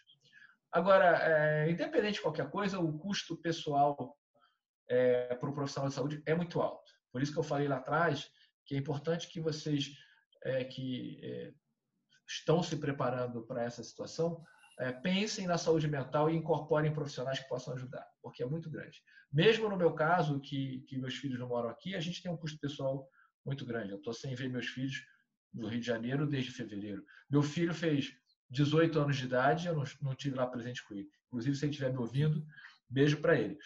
Agora, independente de qualquer coisa, o custo pessoal para o profissional de saúde é muito alto. Por isso que eu falei lá atrás que é importante que vocês que estão se preparando para essa situação pensem na saúde mental e incorporem profissionais que possam ajudar, porque é muito grande. Mesmo no meu caso, que meus filhos não moram aqui, a gente tem um custo pessoal muito grande. Eu estou sem ver meus filhos no Rio de Janeiro desde fevereiro. Meu filho fez 18 anos de idade, eu não tive lá presente com ele. Inclusive, se ele estiver me ouvindo, beijo para ele.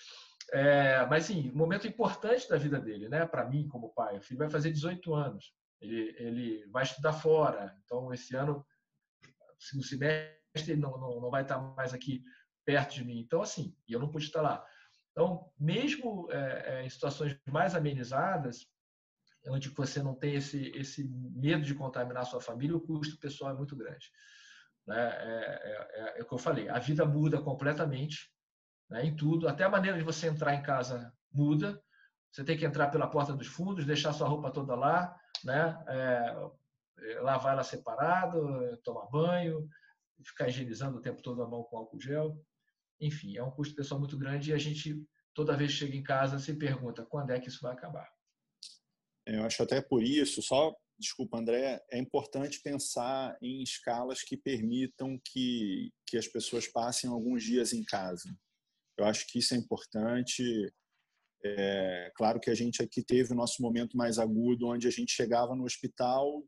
Mas, sim, um momento importante da vida dele, né? Para mim, como pai. O filho vai fazer 18 anos. Ele vai estudar fora. Então, esse ano, no semestre, ele não vai estar mais aqui perto de mim. Então, assim, e eu não pude estar lá. Então, mesmo em situações mais amenizadas, onde você não tem esse medo de contaminar a sua família, o custo pessoal é muito grande. É o que eu falei, a vida muda completamente, né, em tudo, até a maneira de você entrar em casa muda, você tem que entrar pela porta dos fundos, deixar sua roupa toda lá, né, lavar ela separado, tomar banho, ficar higienizando o tempo todo a mão com álcool gel, enfim, é um custo pessoal muito grande e a gente, toda vez que chega em casa, se pergunta quando é que isso vai acabar. Eu acho até por isso, desculpa, André, é importante pensar em escalas que permitam que as pessoas passem alguns dias em casa. Eu acho que isso é importante. Claro que a gente aqui teve o nosso momento mais agudo, onde a gente chegava no hospital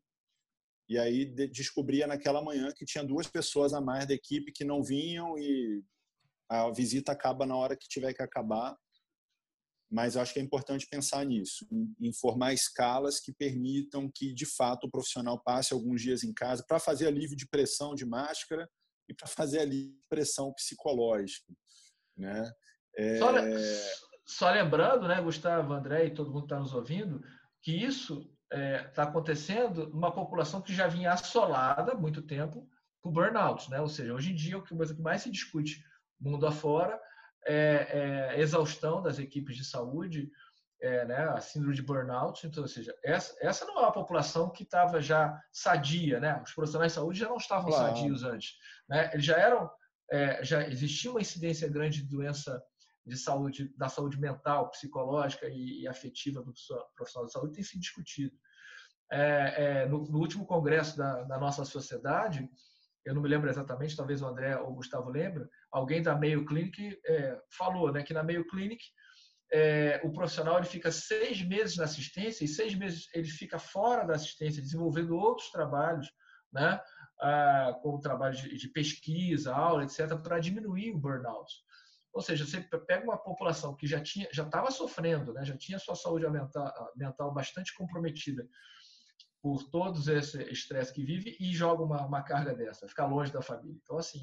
e aí descobria naquela manhã que tinha 2 pessoas a mais da equipe que não vinham e a visita acaba na hora que tiver que acabar. Mas eu acho que é importante pensar nisso, em formar escalas que permitam que, de fato, o profissional passe alguns dias em casa para fazer alívio de pressão de máscara e para fazer alívio de pressão psicológica, né? Só lembrando, né, Gustavo, André e todo mundo que está nos ouvindo, que isso está acontecendo numa população que já vinha assolada há muito tempo por burnout, né? Ou seja, hoje em dia o que mais se discute mundo afora é exaustão das equipes de saúde, né, a síndrome de burnout. Então, ou seja, essa não é uma população que estava já sadia, né? Os profissionais de saúde já não estavam sadios antes, né? Eles já eram, já existia uma incidência grande de doença de saúde, da saúde mental, psicológica e afetiva do profissional de saúde tem sido discutido. No último congresso da nossa sociedade, eu não me lembro exatamente, talvez o André ou o Gustavo lembre, alguém da Mayo Clinic falou, né, que na Mayo Clinic o profissional ele fica 6 meses na assistência e 6 meses ele fica fora da assistência, desenvolvendo outros trabalhos, né, como trabalho de pesquisa, aula, etc., para diminuir o burnout. Ou seja, você pega uma população que já estava sofrendo, né, já tinha sua saúde mental bastante comprometida por todos esse estresse que vive e joga uma carga dessa, ficar longe da família. Então, assim,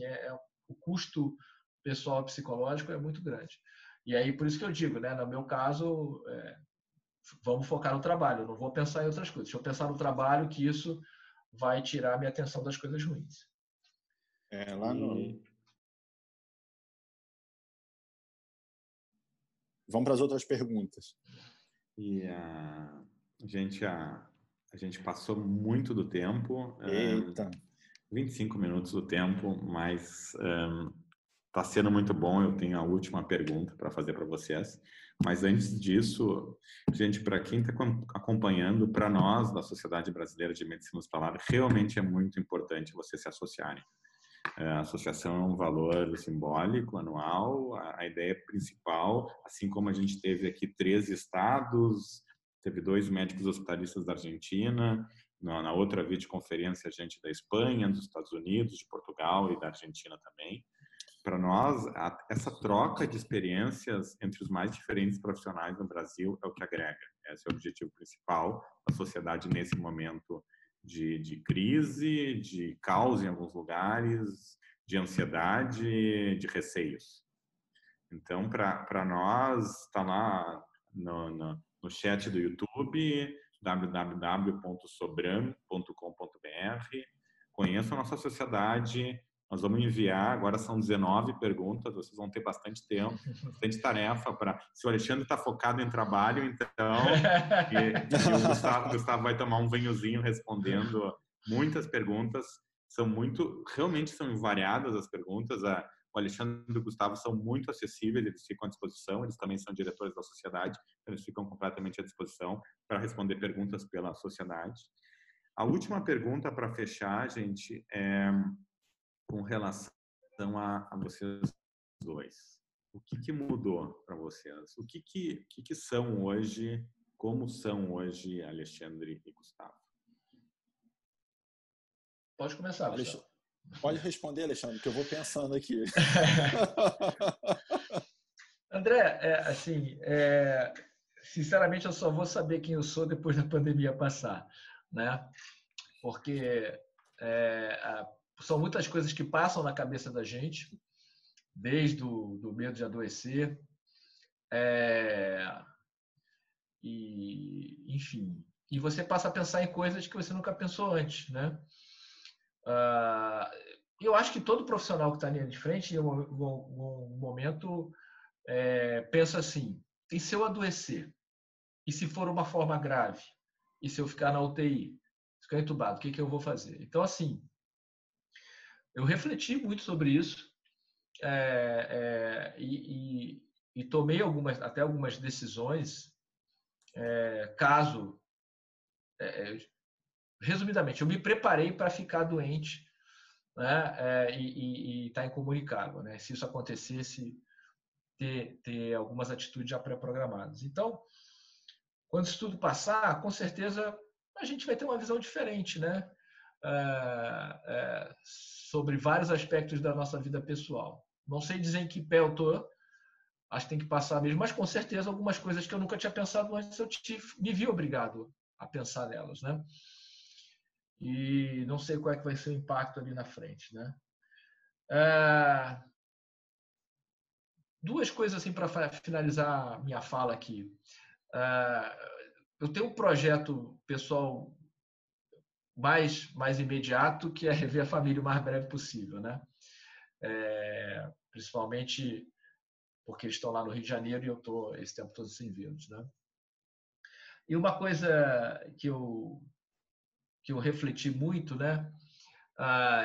o custo pessoal e psicológico é muito grande. E aí, por isso que eu digo, né, no meu caso, vamos focar no trabalho, eu não vou pensar em outras coisas. Deixa eu pensar no trabalho, que isso vai tirar a minha atenção das coisas ruins. Vamos para as outras perguntas. E a gente passou muito do tempo. Eita! 25 minutos do tempo, mas está sendo muito bom. Eu tenho a última pergunta para fazer para vocês. Mas antes disso, gente, para quem está acompanhando, para nós da Sociedade Brasileira de Medicina Hospitalar, realmente é muito importante vocês se associarem. A associação é um valor simbólico anual. A ideia principal, assim como a gente teve aqui 13 estados, teve 2 médicos hospitalistas da Argentina, na outra videoconferência a gente da Espanha, dos Estados Unidos, de Portugal e da Argentina também. para nós, essa troca de experiências entre os mais diferentes profissionais no Brasil é o que agrega. Esse é o objetivo principal da sociedade nesse momento de crise, de caos em alguns lugares, de ansiedade, de receios. Então, para nós, está lá no chat do YouTube, www.sobram.com.br. Conheçam a nossa sociedade. Nós vamos enviar, agora são 19 perguntas, vocês vão ter bastante tempo, bastante tarefa para... Se o Alexandre está focado em trabalho, então... E o Gustavo vai tomar um vinhozinho respondendo muitas perguntas. Realmente são variadas as perguntas. O Alexandre e o Gustavo são muito acessíveis, eles ficam à disposição, eles também são diretores da sociedade, então eles ficam completamente à disposição para responder perguntas pela sociedade. A última pergunta para fechar, gente, é com relação a vocês dois. O que mudou para vocês? O que são hoje, como são hoje Alexandre e Gustavo? Pode começar, Gustavo. Pode responder, Alexandre, que eu vou pensando aqui. André, sinceramente, eu só vou saber quem eu sou depois da pandemia passar, né? Porque são muitas coisas que passam na cabeça da gente, desde do medo de adoecer, enfim. E você passa a pensar em coisas que você nunca pensou antes, né? Eu acho que todo profissional que está ali de frente, em um momento, pensa assim: e se eu adoecer? E se for uma forma grave? E se eu ficar na UTI? Ficar entubado, o que eu vou fazer? Então, assim, eu refleti muito sobre isso e tomei até algumas decisões, caso... resumidamente, eu me preparei para ficar doente, né, e estar incomunicável, né? Se isso acontecesse, ter algumas atitudes já pré-programadas. Então, quando isso tudo passar, com certeza a gente vai ter uma visão diferente, né? Sobre vários aspectos da nossa vida pessoal. Não sei dizer em que pé eu estou, acho que tem que passar mesmo, mas com certeza algumas coisas que eu nunca tinha pensado antes, me vi obrigado a pensar nelas, né? E não sei qual é que vai ser o impacto ali na frente, né? Duas coisas assim para finalizar minha fala aqui. Eu tenho um projeto pessoal mais imediato, que é rever a família o mais breve possível, né? Principalmente porque eles estão lá no Rio de Janeiro e eu estou esse tempo todo sem vê-los, né? E uma coisa que eu refleti muito, né?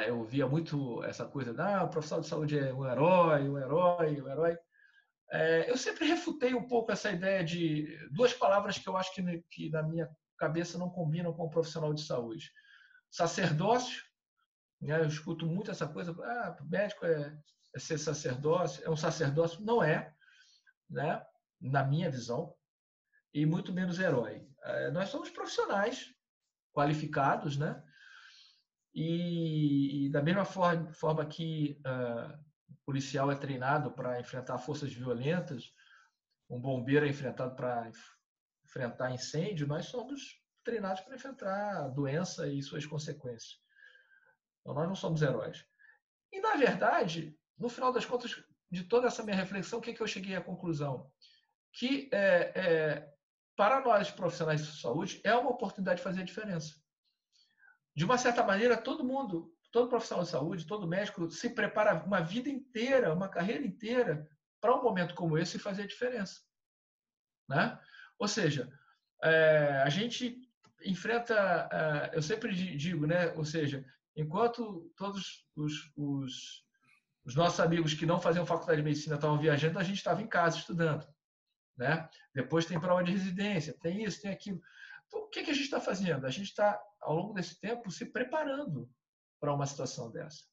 Eu via muito essa coisa, o profissional de saúde é um herói, um herói, um herói. Eu sempre refutei um pouco essa ideia de duas palavras que eu acho que na minha cabeça não combinam com o profissional de saúde. Sacerdócio, né? Eu escuto muito essa coisa, médico é ser sacerdócio, é um sacerdócio, não é, né? Na minha visão, e muito menos herói. Nós somos profissionais qualificados, né? E da mesma forma que o policial é treinado para enfrentar forças violentas, um bombeiro é enfrentado para enfrentar incêndio, nós somos treinados para enfrentar a doença e suas consequências. Então, nós não somos heróis. E, na verdade, no final das contas, de toda essa minha reflexão, o que eu cheguei à conclusão? Que, para nós, profissionais de saúde, é uma oportunidade de fazer a diferença. De uma certa maneira, todo profissional de saúde, todo médico se prepara uma vida inteira, uma carreira inteira para um momento como esse fazer a diferença, né? Ou seja, a gente enfrenta, eu sempre digo, né? Ou seja, enquanto todos os nossos amigos que não faziam faculdade de medicina estavam viajando, a gente estava em casa estudando, né? Depois tem prova de residência, tem isso, tem aquilo. Então, o que a gente está fazendo? A gente está, ao longo desse tempo, se preparando para uma situação dessa.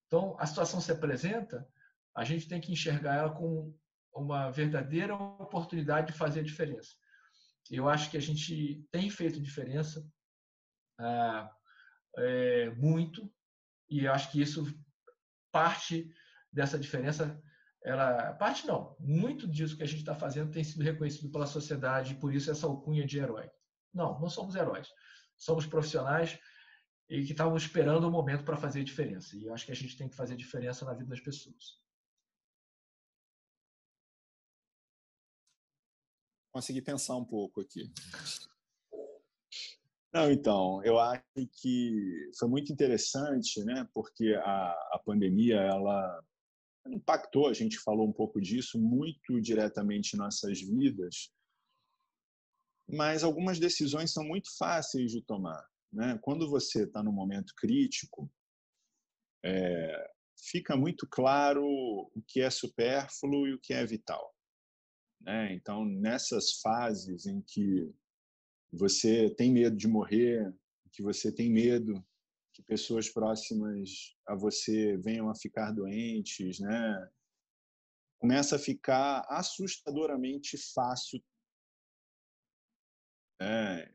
Então, a situação se apresenta, a gente tem que enxergar ela como uma verdadeira oportunidade de fazer a diferença. Eu acho que a gente tem feito diferença muito, e eu acho que isso parte dessa diferença, parte não, muito disso que a gente está fazendo tem sido reconhecido pela sociedade e por isso essa alcunha de herói. Não somos heróis. Somos profissionais e que estavam esperando o momento para fazer diferença. E eu acho que a gente tem que fazer diferença na vida das pessoas. Consegui pensar um pouco aqui. Não, então, eu acho que foi muito interessante, né? Porque a pandemia, ela impactou, a gente falou um pouco disso, muito diretamente em nossas vidas, mas algumas decisões são muito fáceis de tomar, né? Quando você está num momento crítico, fica muito claro o que é supérfluo e o que é vital, né? Então, nessas fases em que você tem medo de morrer, que você tem medo que pessoas próximas a você venham a ficar doentes, né? Começa a ficar assustadoramente fácil, né?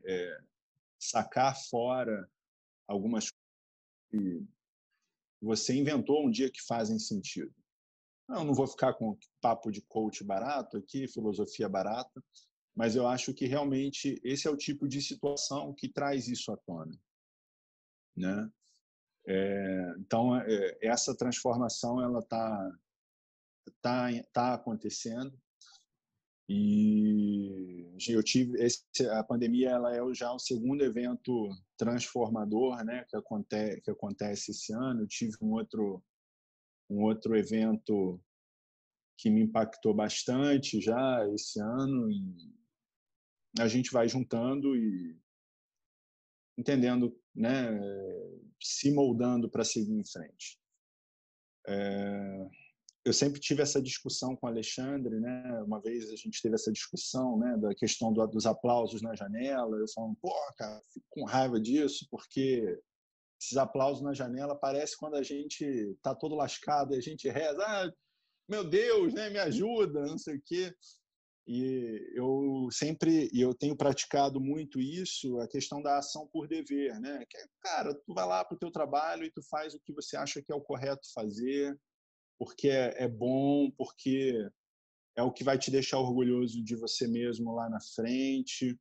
Sacar fora algumas coisas que você inventou um dia que fazem sentido. Não vou ficar com papo de coach barato aqui, filosofia barata, mas eu acho que realmente esse é o tipo de situação que traz isso à tona, né? Então, essa transformação ela tá acontecendo e eu tive a pandemia ela é já o segundo evento transformador, né, que acontece esse ano. Eu tive um outro evento que me impactou bastante já esse ano e a gente vai juntando e entendendo, né, se moldando para seguir em frente. Eu sempre tive essa discussão com o Alexandre, né? Uma vez a gente teve essa discussão, né, da questão dos aplausos na janela. Eu falo, pô, cara, fico com raiva disso, porque esses aplausos na janela parece quando a gente está todo lascado e a gente reza, meu Deus, né, me ajuda, não sei o quê. E eu tenho praticado muito isso, a questão da ação por dever, né? Que, cara, tu vai lá para o teu trabalho e tu faz o que você acha que é o correto fazer, porque é bom, porque é o que vai te deixar orgulhoso de você mesmo lá na frente,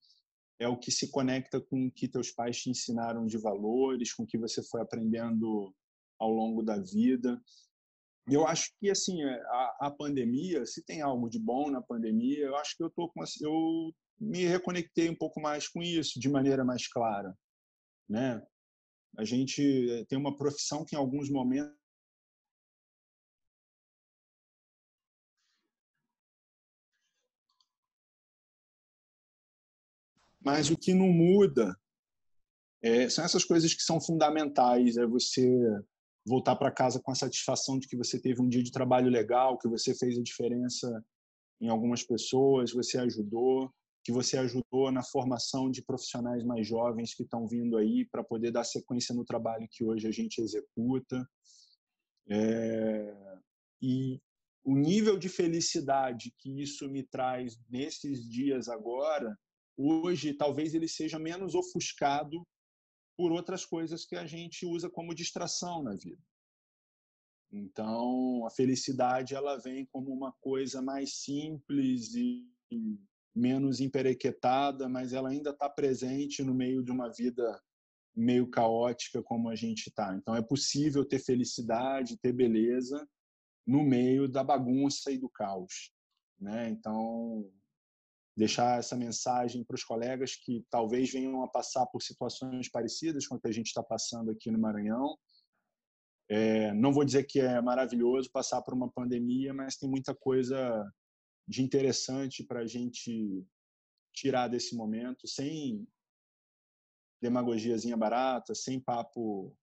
é o que se conecta com o que teus pais te ensinaram de valores, com o que você foi aprendendo ao longo da vida. E eu acho que assim a pandemia, se tem algo de bom na pandemia, eu acho que eu me reconectei um pouco mais com isso, de maneira mais clara, né? A gente tem uma profissão que em alguns momentos mas o que não muda são essas coisas que são fundamentais, é você voltar para casa com a satisfação de que você teve um dia de trabalho legal, que você fez a diferença em algumas pessoas, que você ajudou na formação de profissionais mais jovens que estão vindo aí para poder dar sequência no trabalho que hoje a gente executa. E o nível de felicidade que isso me traz nesses dias agora, hoje talvez ele seja menos ofuscado por outras coisas que a gente usa como distração na vida. Então, a felicidade ela vem como uma coisa mais simples e menos emperequetada, mas ela ainda está presente no meio de uma vida meio caótica como a gente está. Então, é possível ter felicidade, ter beleza no meio da bagunça e do caos, né? Então, deixar essa mensagem para os colegas que talvez venham a passar por situações parecidas com a que a gente está passando aqui no Maranhão. Não vou dizer que é maravilhoso passar por uma pandemia, mas tem muita coisa de interessante para a gente tirar desse momento, sem demagogiazinha barata, sem papo,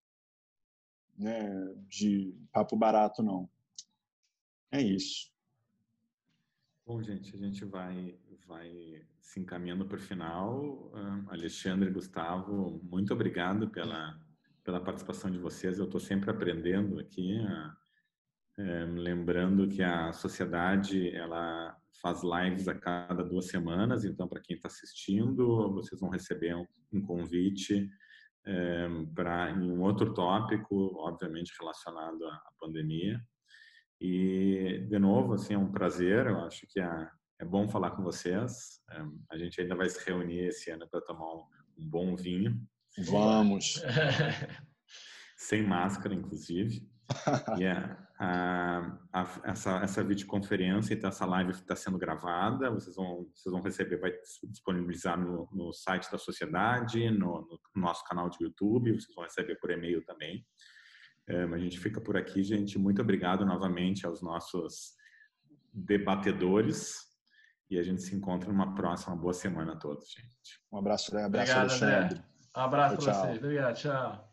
né, de papo barato, não. É isso. Bom, gente, a gente vai se encaminhando para o final. Alexandre e Gustavo, muito obrigado pela participação de vocês. Eu estou sempre aprendendo aqui, lembrando que a sociedade ela faz lives a cada 2 semanas, então para quem está assistindo, vocês vão receber um convite para um outro tópico, obviamente relacionado à pandemia. E, de novo, assim, é um prazer. Eu acho que é bom falar com vocês. A gente ainda vai se reunir esse ano para tomar um bom vinho. Vamos! Sem máscara, inclusive. E essa videoconferência, então essa live está sendo gravada, vocês vão receber, vai disponibilizar no site da sociedade, no nosso canal de YouTube, vocês vão receber por e-mail também. A gente fica por aqui, gente. Muito obrigado novamente aos nossos debatedores e a gente se encontra numa próxima. Boa semana a todos, gente. Um abraço, André. Abraço, Obrigado, Alexandre. André. Um abraço para Tchau. vocês. Obrigado, tchau.